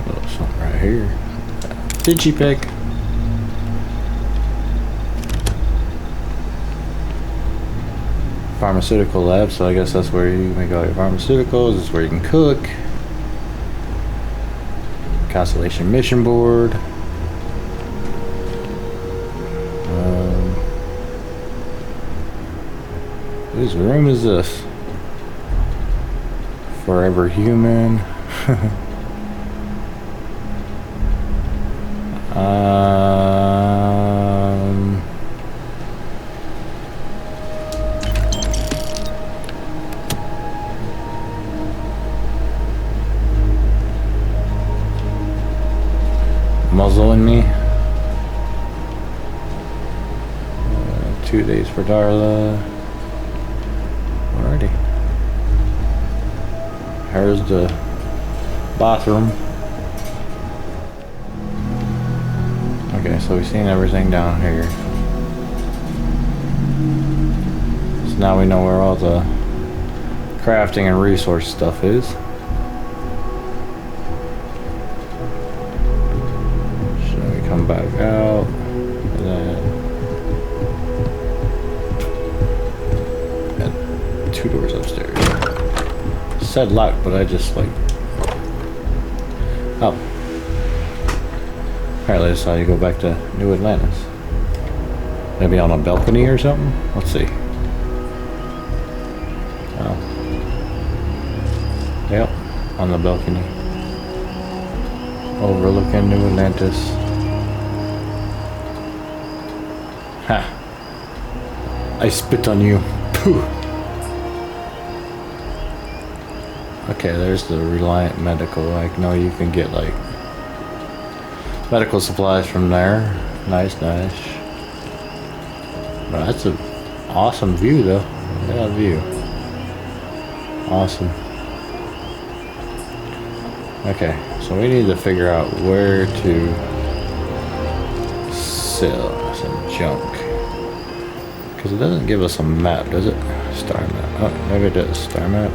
Little something right here. Digipick. Pharmaceutical lab, so I guess that's where you make all your pharmaceuticals. It's where you can cook. Constellation mission board. Whose room is this? Forever Human. Muzzling me. 2 days for Darla. Alrighty. Here's the bathroom. Okay, so we've seen everything down here. So now we know where all the crafting and resource stuff is. Back out, and then 2 doors upstairs. Said locked, but I just like, oh, apparently that's how you go back to New Atlantis. Maybe on a balcony or something. Let's see. Oh, yep, on the balcony overlooking New Atlantis. Ha! I spit on you. Pooh. Okay, there's the Reliant Medical. I know you can get like medical supplies from there. Nice, nice. Well, that's an awesome view, though. Yeah, view. Awesome. Okay, so we need to figure out where to sell some junk. Because it doesn't give us a map, does it? Star map. Oh, maybe it does. Star map.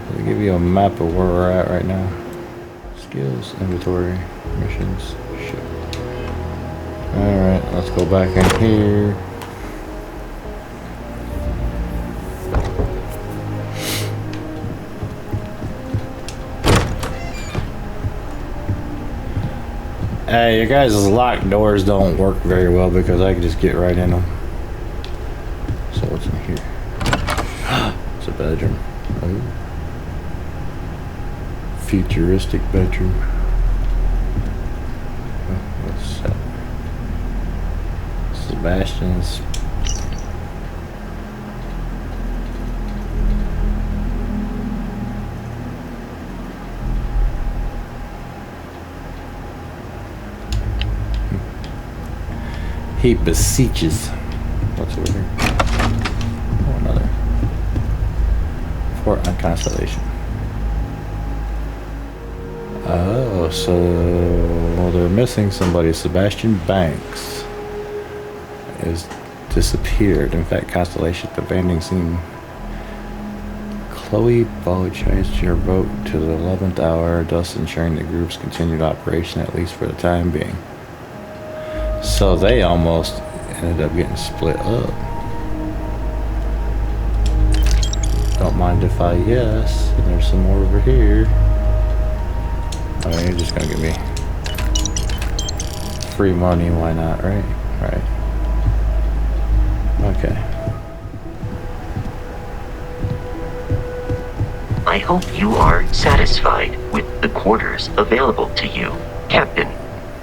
Does it give you a map of where we're at right now? Skills, inventory, missions, ship. Alright, let's go back in here. Hey, your guys' locked doors don't work very well because I can just get right in them. So what's in here? It's a bedroom. Oh. Futuristic bedroom. Oh, what's that? Sebastian's. He beseeches. What's over here? Oh, another. Fort on Constellation. Oh, so they're missing somebody. Sebastian Banks is disappeared. In fact, Constellation, the banding scene. Chloe apologized your boat to the 11th hour, thus ensuring the group's continued operation, at least for the time being. So they almost ended up getting split up. Don't mind if I yes. And there's some more over here. I mean, you're just gonna give me free money, why not, right? Right. Okay.
I hope you are satisfied with the quarters available to you, Captain.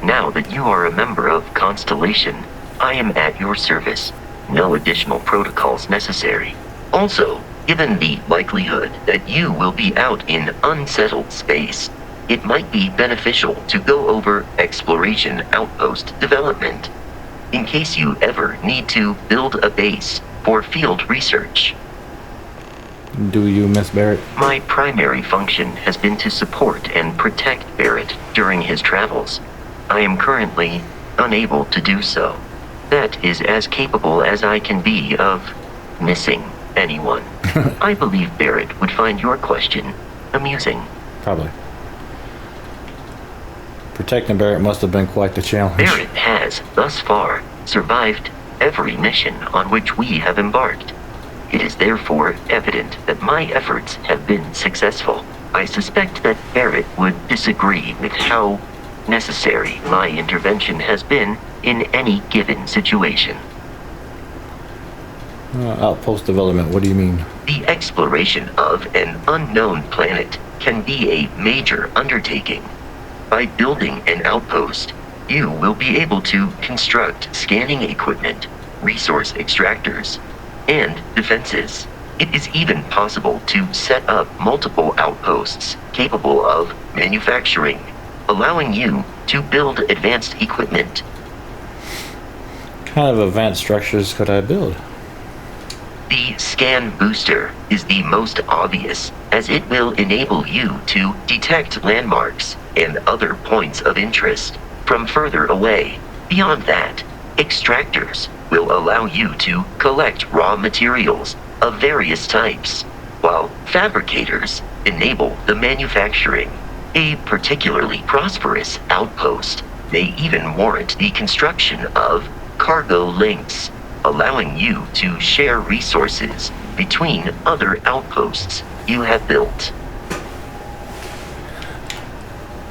Now that you are a member of Constellation, I am at your service. No additional protocols necessary. Also, given the likelihood that you will be out in unsettled space, it might be beneficial to go over exploration outpost development, in case you ever need to build a base for field research.
do you, Miss Barrett?
My primary function has been to support and protect Barrett during his travels. I am currently unable to do so. That is as capable as I can be of missing anyone. I believe Barrett would find your question amusing.
Probably. Protecting Barrett must have been quite the challenge.
Barrett has, thus far, survived every mission on which we have embarked. It is therefore evident that my efforts have been successful. I suspect that Barrett would disagree with how necessary my intervention has been in any given situation.
Outpost development, what do you mean?
The exploration of an unknown planet can be a major undertaking. By building an outpost, you will be able to construct scanning equipment, resource extractors, and defenses. It is even possible to set up multiple outposts capable of manufacturing, allowing you to build advanced equipment.
What kind of advanced structures could I build?
The scan booster is the most obvious, as it will enable you to detect landmarks and other points of interest from further away. Beyond that, extractors will allow you to collect raw materials of various types, while fabricators enable the manufacturing. A particularly prosperous outpost may even warrant the construction of cargo links, allowing you to share resources between other outposts you have built.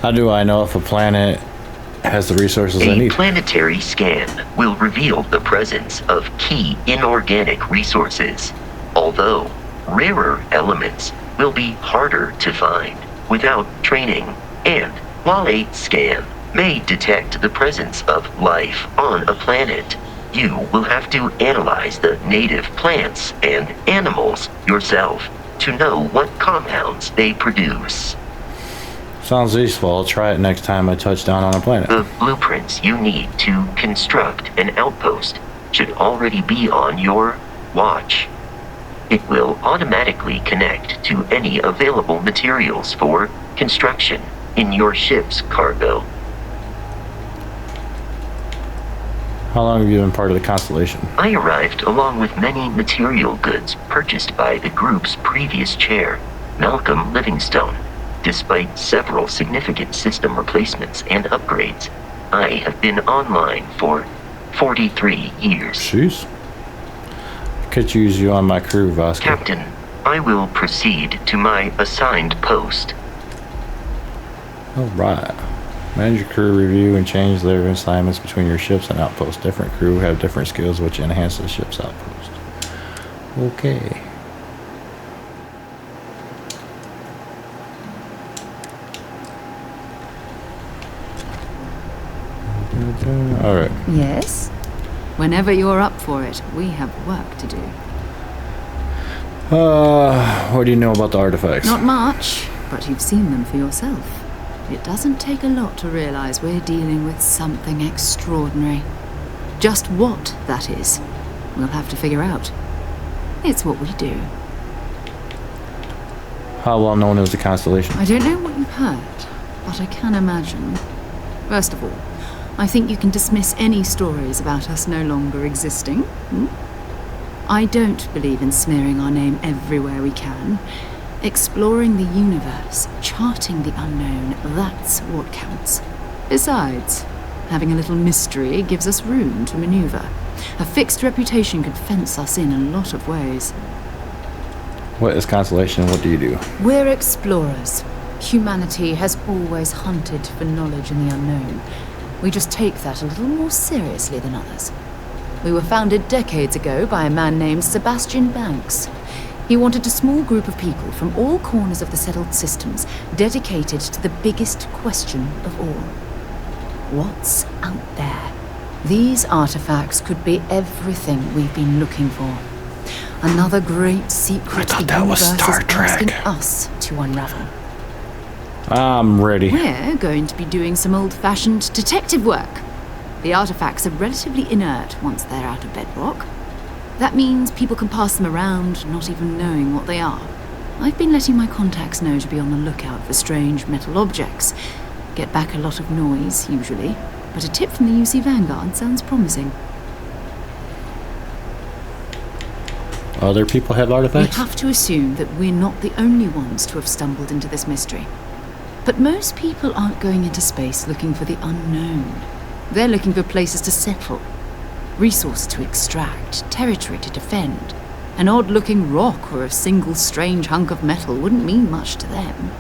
How do I know if a planet has the resources I need?
A planetary scan will reveal the presence of key inorganic resources, although rarer elements will be harder to find without training. And while a scan may detect the presence of life on a planet, you will have to analyze the native plants and animals yourself to know what compounds they produce.
Sounds useful. I'll try it next time I touch down on a planet.
The blueprints you need to construct an outpost should already be on your watch. It will automatically connect to any available materials for construction in your ship's cargo.
How long have you been part of the Constellation?
I arrived along with many material goods purchased by the group's previous chair, Malcolm Livingstone. Despite several significant system replacements and upgrades, I have been online for 43 years.
Jeez. I could use you on my crew, Vasco.
Captain, I will proceed to my assigned post.
Alright. Manage your crew, review and change their assignments between your ships and outposts. Different crew have different skills which enhance the ship's outpost. Okay. Alright.
Yes? Whenever you're up for it, we have work to do.
What do you know about the artifacts?
Not much, but you've seen them for yourself. It doesn't take a lot to realize we're dealing with something extraordinary. Just what that is, we'll have to figure out. It's what we do.
How well known is the Constellation?
I don't know what you've heard, but I can imagine. First of all, I think you can dismiss any stories about us no longer existing. I don't believe in smearing our name everywhere we can. Exploring the universe, charting the unknown, that's what counts. Besides, having a little mystery gives us room to maneuver. A fixed reputation could fence us in a lot of ways.
What is Constellation? What do you do?
We're explorers. Humanity has always hunted for knowledge in the unknown. We just take that a little more seriously than others. We were founded decades ago by a man named Sebastian Banks. He wanted a small group of people from all corners of the settled systems dedicated to the biggest question of all. What's out there? These artifacts could be everything we've been looking for. Another great secret the universe is asking us to unravel.
I'm ready.
We're going to be doing some old-fashioned detective work. The artifacts are relatively inert once they're out of bedrock. That means people can pass them around, not even knowing what they are. I've been letting my contacts know to be on the lookout for strange metal objects. Get back a lot of noise, usually, but a tip from the UC Vanguard sounds promising.
Other people have artifacts?
We have to assume that we're not the only ones to have stumbled into this mystery. But most people aren't going into space looking for the unknown. They're looking for places to settle, resources to extract, territory to defend. An odd-looking rock or a single strange hunk of metal wouldn't mean much to them.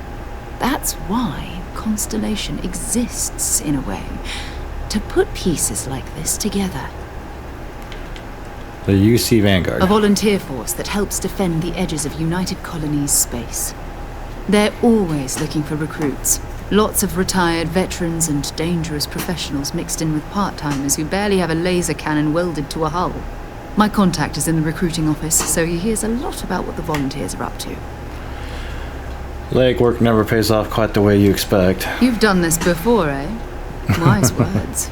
That's why Constellation exists, in a way, to put pieces like this together.
The UC Vanguard.
A volunteer force that helps defend the edges of United Colonies space. They're always looking for recruits. Lots of retired veterans and dangerous professionals mixed in with part-timers who barely have a laser cannon welded to a hull. My contact is in the recruiting office, so he hears a lot about what the volunteers are up to.
Lake work never pays off quite the way you expect.
You've done this before, eh? Wise words.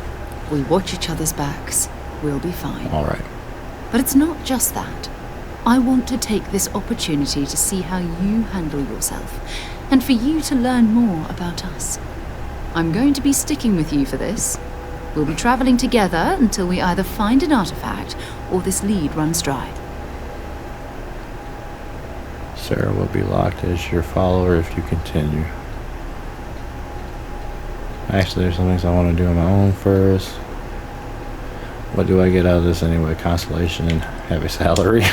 We watch each other's backs. We'll be fine.
All right.
But it's not just that. I want to take this opportunity to see how you handle yourself, and for you to learn more about us. I'm going to be sticking with you for this. We'll be traveling together until we either find an artifact or this lead runs dry.
Sarah will be locked as your follower if you continue. Actually, there's some things I want to do on my own first. What do I get out of this anyway? Constellation and heavy salary.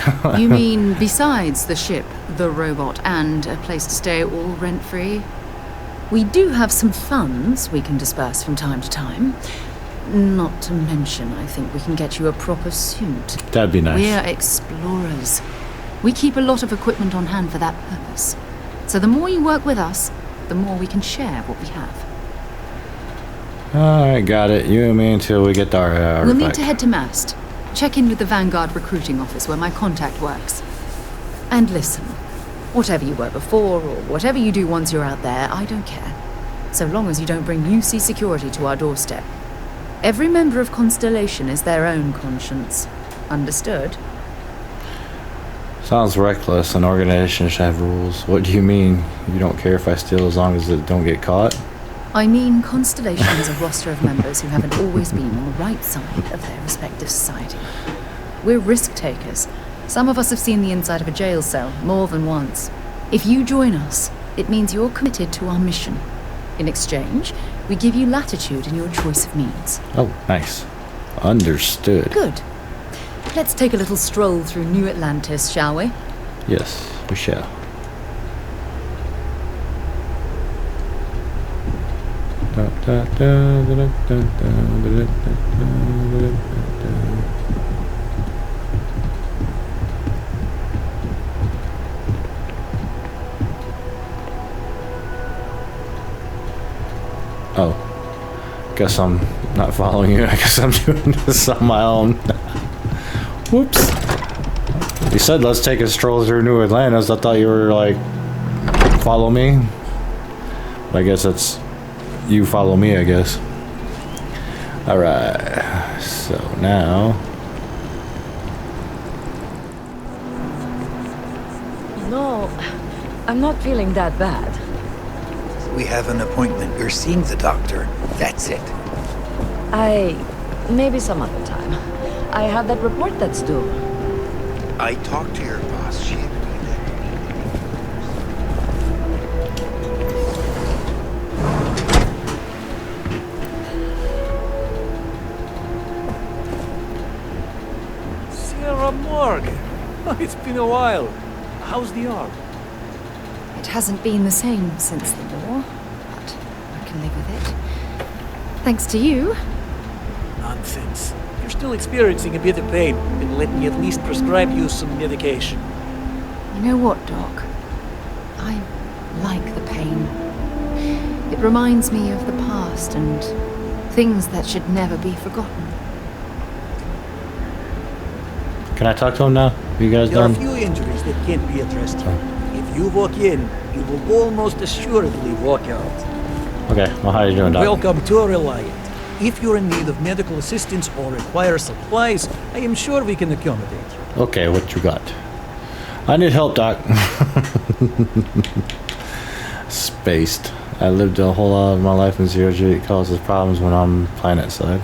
You mean besides the ship, the robot, and a place to stay all rent-free? We do have some funds we can disperse from time to time. Not to mention, I think we can get you a proper suit.
That'd be nice.
We're explorers. We keep a lot of equipment on hand for that purpose. So the more you work with us, the more we can share what we have.
Alright, got it. You and me until we get our artifact.
We'll need to head to Mast. Check in with the Vanguard recruiting office where my contact works. And listen, whatever you were before or whatever you do once you're out there, I don't care. So long as you don't bring UC security to our doorstep. Every member of Constellation is their own conscience. Understood?
Sounds reckless. An organization should have rules. What do you mean? You don't care if I steal as long as it don't get caught?
I mean, Constellation is a roster of members who haven't always been on the right side of their respective society. We're risk takers. Some of us have seen the inside of a jail cell more than once. If you join us, it means you're committed to our mission. In exchange, we give you latitude in your choice of means.
Oh, nice. Understood.
Good. Let's take a little stroll through New Atlantis, shall we?
Yes, we shall. Oh, guess I'm not following you. I guess I'm doing this on my own. Whoops. You said let's take a stroll through New Atlantis. I thought you were like, follow me. But I guess that's you follow me, I guess. Alright, so now...
No, I'm not feeling that bad.
We have an appointment. You're seeing the doctor. That's it.
Maybe some other time. I have that report that's due.
I talked to your boss. She agreed
Sarah Morgan. It's been a while. How's the arm?
It hasn't been the same since the war, but I can live with it. Thanks to you.
Nonsense. You're still experiencing a bit of pain, then let me at least prescribe you some medication.
You know what, Doc? I like the pain. It reminds me of the past and things that should never be forgotten.
Can I talk to him now? Are you guys
There are
done?
a few injuries that can't be addressed here. If you walk in, you will almost assuredly walk out.
Okay, well, how are you doing, Doc?
Welcome to Reliant.
If you're in need of medical assistance or require supplies, I am sure we can accommodate you.
Okay, what you got? I need help, Doc. Spaced. I lived a whole lot of my life in zero G. It causes problems when I'm planet side.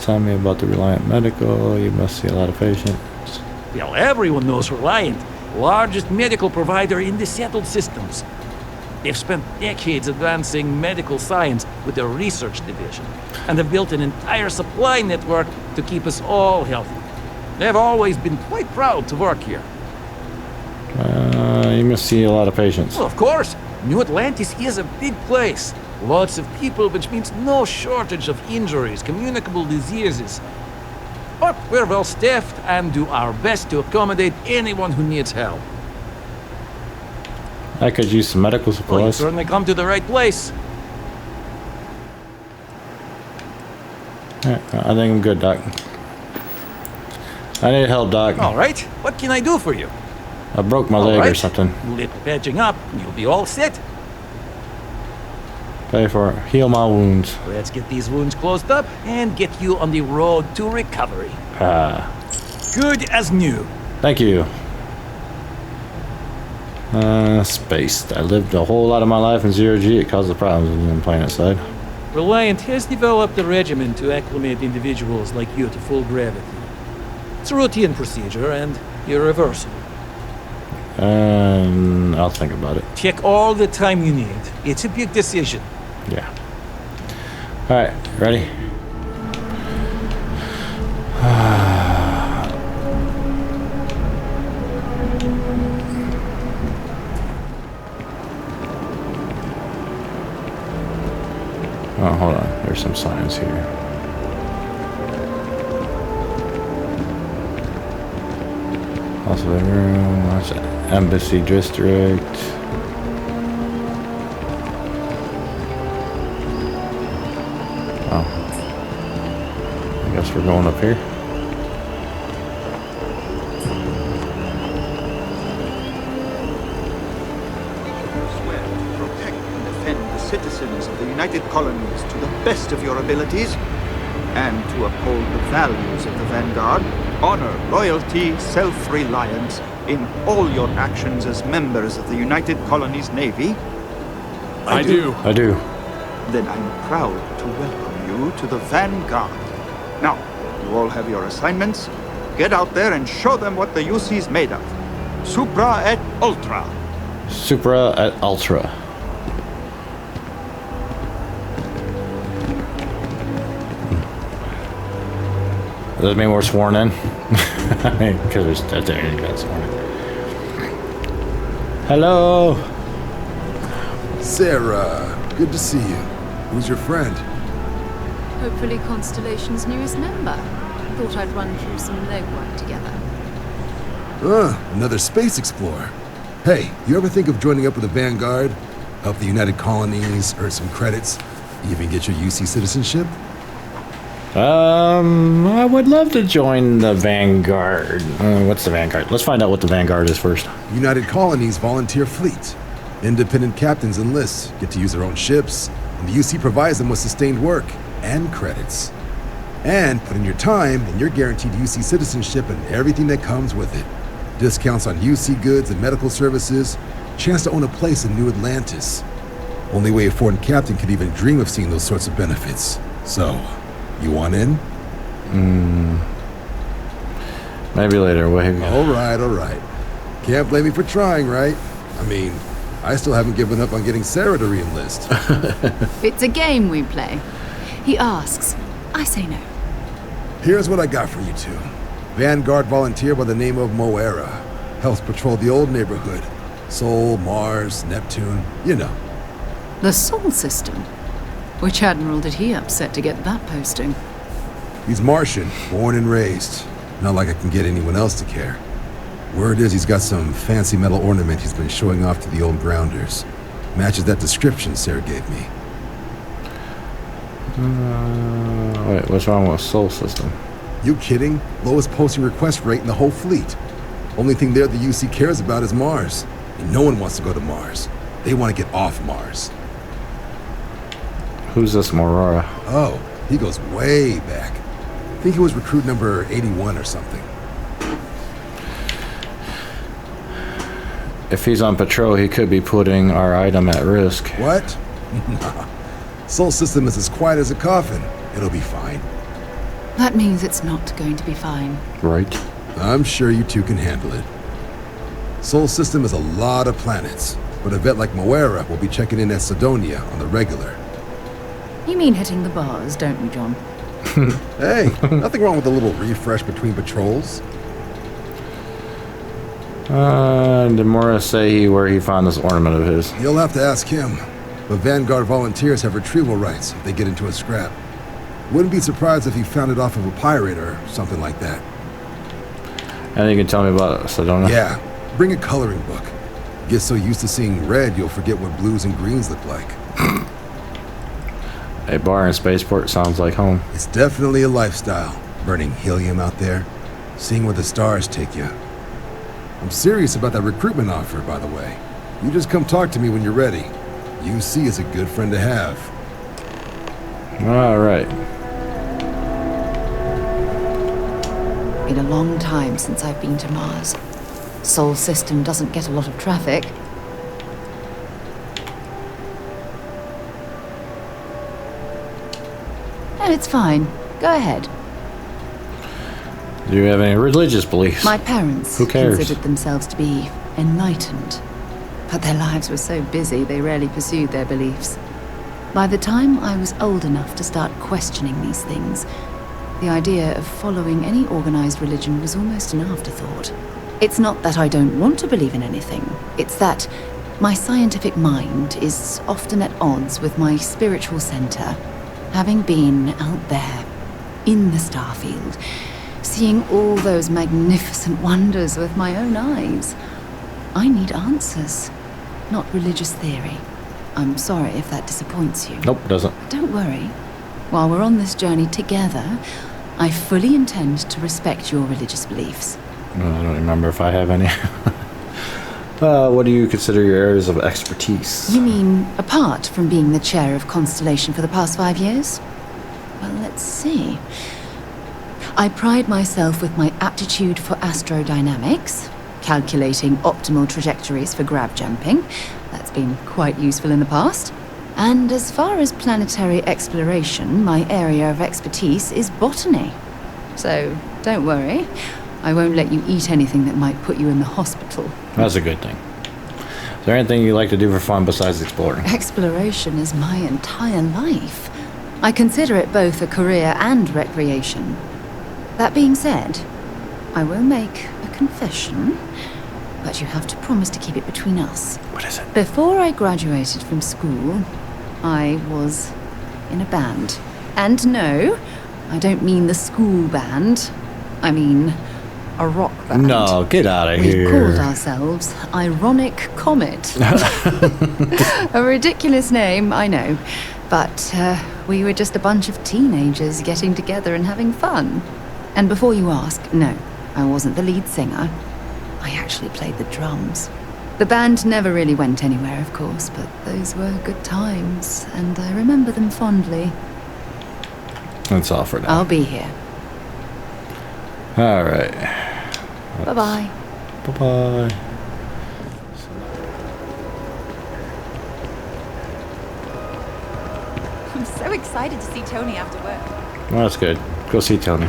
Tell me about the Reliant Medical. You must see a lot of patients.
Well, everyone knows Reliant, largest medical provider in the settled systems. They've spent decades advancing medical science with their research division, and have built an entire supply network to keep us all healthy. They've always been quite proud to work here.
You must see a lot of patients.
Well, of course. New Atlantis is a big place. Lots of people, which means no shortage of injuries, communicable diseases. But we're well staffed and do our best to accommodate anyone who needs help.
I could use some medical
Well, you
supplies.
certainly come to the right place.
Yeah, I think I'm good, Doc. I need help, Doc.
All right. What can I do for you?
I broke my leg or something.
Little patching up, and you'll be all set.
Pay for it. Heal my wounds.
Let's get these wounds closed up and get you on the road to recovery. Good as new.
Thank you. Spaced. I lived a whole lot of my life in zero G. It causes problems when I'm planet side.
Reliant has developed a regimen to acclimate individuals like you to full gravity. It's a routine procedure and irreversible.
I'll think about it.
Take all the time you need. It's a big decision.
Yeah. Alright, ready? Oh, hold on. There's some signs here. Also, the room. That's Embassy District. Oh. I guess we're going up here.
Citizens of the United Colonies to the best of your abilities, and to uphold the values of the Vanguard, honor, loyalty, self-reliance in all your actions as members of the United Colonies Navy?
I do. I do.
Then I'm proud to welcome you to the Vanguard. Now, you all have your assignments. Get out there and show them what the UC's made of. Supra et Ultra.
Supra et Ultra. Does that mean we're sworn in? I mean, because there you got sworn in. Hello.
Sarah, good to see you. Who's your friend?
Hopefully Constellation's newest member. Thought I'd run through some legwork together.
Another space explorer. Hey, you ever think of joining up with the Vanguard? Help the United Colonies, earn some credits, even get your UC citizenship?
I would love to join the Vanguard. What's the Vanguard? Let's find out what the Vanguard is first.
United Colonies volunteer fleet. Independent captains enlist, get to use their own ships, and the UC provides them with sustained work and credits. And put in your time, and you're guaranteed UC citizenship and everything that comes with it. Discounts on UC goods and medical services, chance to own a place in New Atlantis. Only way a foreign captain could even dream of seeing those sorts of benefits. So, you want in?
Maybe later. Wait.
All right. Can't blame me for trying, right? I mean, I still haven't given up on getting Sarah to re-enlist.
It's a game we play. He asks, I say no.
Here's what I got for you two. Vanguard volunteer by the name of Moera. Helps patrol the old neighborhood. Sol, Mars, Neptune, you know.
The Sol system? Which admiral did he upset to get that posting?
He's Martian, born and raised. Not like I can get anyone else to care. Word is he's got some fancy metal ornament he's been showing off to the old grounders. Matches that description Sarah gave me.
Wait, what's wrong with Sol system?
You kidding? Lowest posting request rate in the whole fleet. Only thing there the UC cares about is Mars. And no one wants to go to Mars. They want to get off Mars.
Who's this Morora?
Oh, he goes way back. I think he was recruit number 81 or something.
If he's on patrol, he could be putting our item at risk.
What? Nah. Sol system is as quiet as a coffin. It'll be fine.
That means it's not going to be fine.
Right.
I'm sure you two can handle it. Sol system is a lot of planets, but a vet like Moera will be checking in at Sidonia on the regular.
You mean hitting the bars, don't you, John?
Hey, nothing wrong with a little refresh between patrols.
Did Mora say where he found this ornament of his?
You'll have to ask him. But Vanguard volunteers have retrieval rights if they get into a scrap. Wouldn't be surprised if he found it off of a pirate or something like that.
And you can tell me about Sedona?
Yeah, bring a coloring book. Get so used to seeing red, you'll forget what blues and greens look like.
A bar in Spaceport sounds like home.
It's definitely a lifestyle, burning helium out there, seeing where the stars take you. I'm serious about that recruitment offer, by the way. You just come talk to me when you're ready. UC is a good friend to have.
All right.
Been a long time since I've been to Mars. Sol system doesn't get a lot of traffic. No, it's fine. Go ahead.
Do you have any religious beliefs?
My parents
Who cares?
considered themselves to be enlightened, but their lives were so busy they rarely pursued their beliefs. By the time I was old enough to start questioning these things, the idea of following any organized religion was almost an afterthought. It's not that I don't want to believe in anything, it's that my scientific mind is often at odds with my spiritual center. Having been out there, in the Starfield, seeing all those magnificent wonders with my own eyes, I need answers, not religious theory. I'm sorry if that disappoints you.
Nope, doesn't.
Don't worry. While we're on this journey together, I fully intend to respect your religious beliefs.
I don't remember if I have any. What do you consider your areas of expertise?
You mean, apart from being the chair of Constellation for the past 5 years? Well, let's see. I pride myself with my aptitude for astrodynamics, calculating optimal trajectories for grav jumping. That's been quite useful in the past. And as far as planetary exploration, my area of expertise is botany. So, don't worry. I won't let you eat anything that might put you in the hospital.
That's a good thing. Is there anything you like to do for fun besides exploring?
Exploration is my entire life. I consider it both a career and recreation. That being said, I will make a confession, but you have to promise to keep it between us.
What is it?
Before I graduated from school, I was in a band. And no, I don't mean the school band. I mean a rock band.
No, get out of
We
here.
called ourselves Ironic Comet. A ridiculous name, I know. But we were just a bunch of teenagers getting together and having fun. And before you ask, no, I wasn't the lead singer. I actually played the drums. The band never really went anywhere, of course, but those were good times, and I remember them fondly.
That's all for now.
I'll be here.
All right.
Bye-bye.
Bye-bye.
I'm so excited to see Tony after work.
Well, that's good. Go see Tony.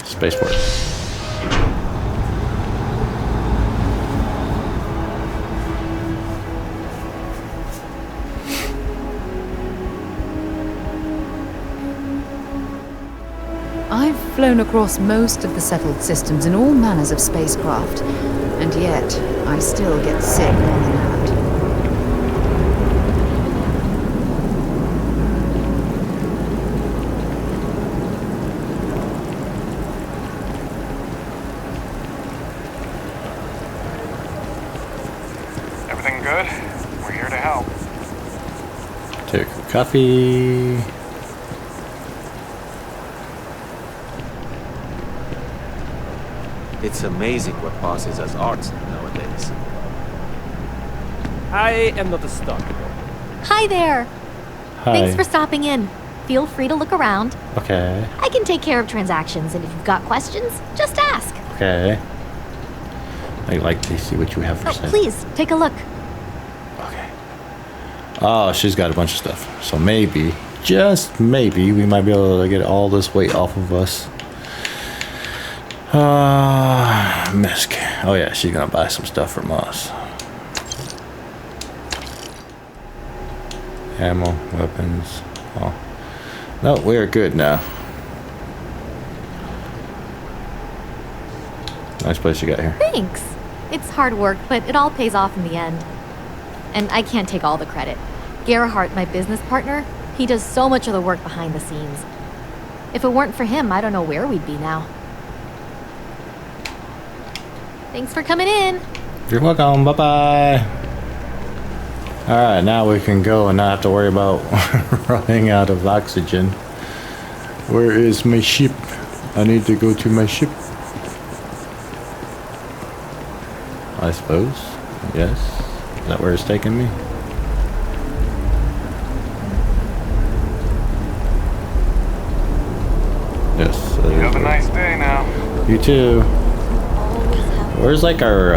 Spaceport.
I've flown across most of the settled systems in all manners of spacecraft, and yet I still get sick on the land.
Everything good? We're here to help.
Take a coffee.
It's amazing what passes as art nowadays.
I am not a stalker.
Hi there.
Thanks for stopping in. Feel free to look around.
Okay.
I can take care of transactions, and if you've got questions, just ask.
Okay. I'd like to see what you have for sale.
Please, take a look.
Oh, she's got a bunch of stuff. So maybe, just maybe, we might be able to get all this weight off of us. Misk. Oh yeah, she's gonna buy some stuff from us. Ammo, weapons. Oh. No, we are good now. Nice place you got here.
Thanks. It's hard work, but it all pays off in the end. And I can't take all the credit. Gerhardt, my business partner, he does so much of the work behind the scenes. If it weren't for him, I don't know where we'd be now. Thanks for coming in.
You're welcome. Bye-bye. Alright, now we can go and not have to worry about running out of oxygen. Where is my ship? I need to go to my ship. I suppose. Yes. Is that where it's taking me? Yes.
You have a nice day now.
You too. Where's like our,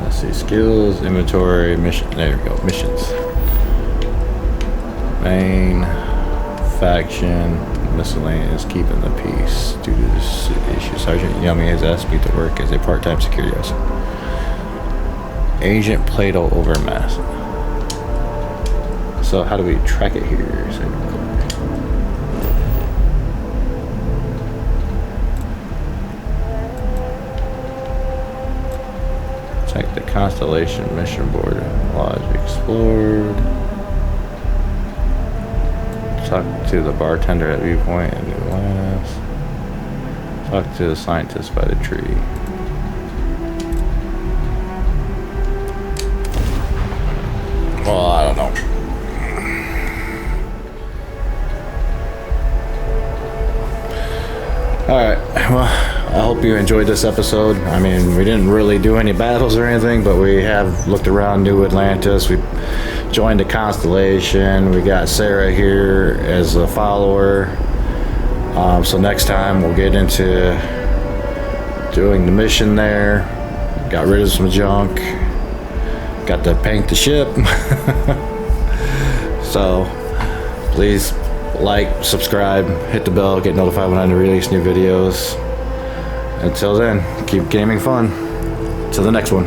let's see, skills, inventory, mission. There we go, missions. Main, faction, miscellaneous, keeping the peace. Due to this issue, Sergeant Yummy has asked me to work as a part-time security officer. Agent Plato Overmass. So how do we track it here? So check the Constellation mission board. Lodge explored. Talk to the bartender at Viewpoint in New Atlantis. Talk to the scientist by the tree. Well, I don't know. Alright, well, I hope you enjoyed this episode. I mean, we didn't really do any battles or anything, but we have looked around New Atlantis. We joined the Constellation. We got Sarah here as a follower. So next time we'll get into doing the mission there. Got rid of some junk. Got to paint the ship. So please like, subscribe, hit the bell, get notified when I release new videos. Until then, keep gaming fun. Till the next one.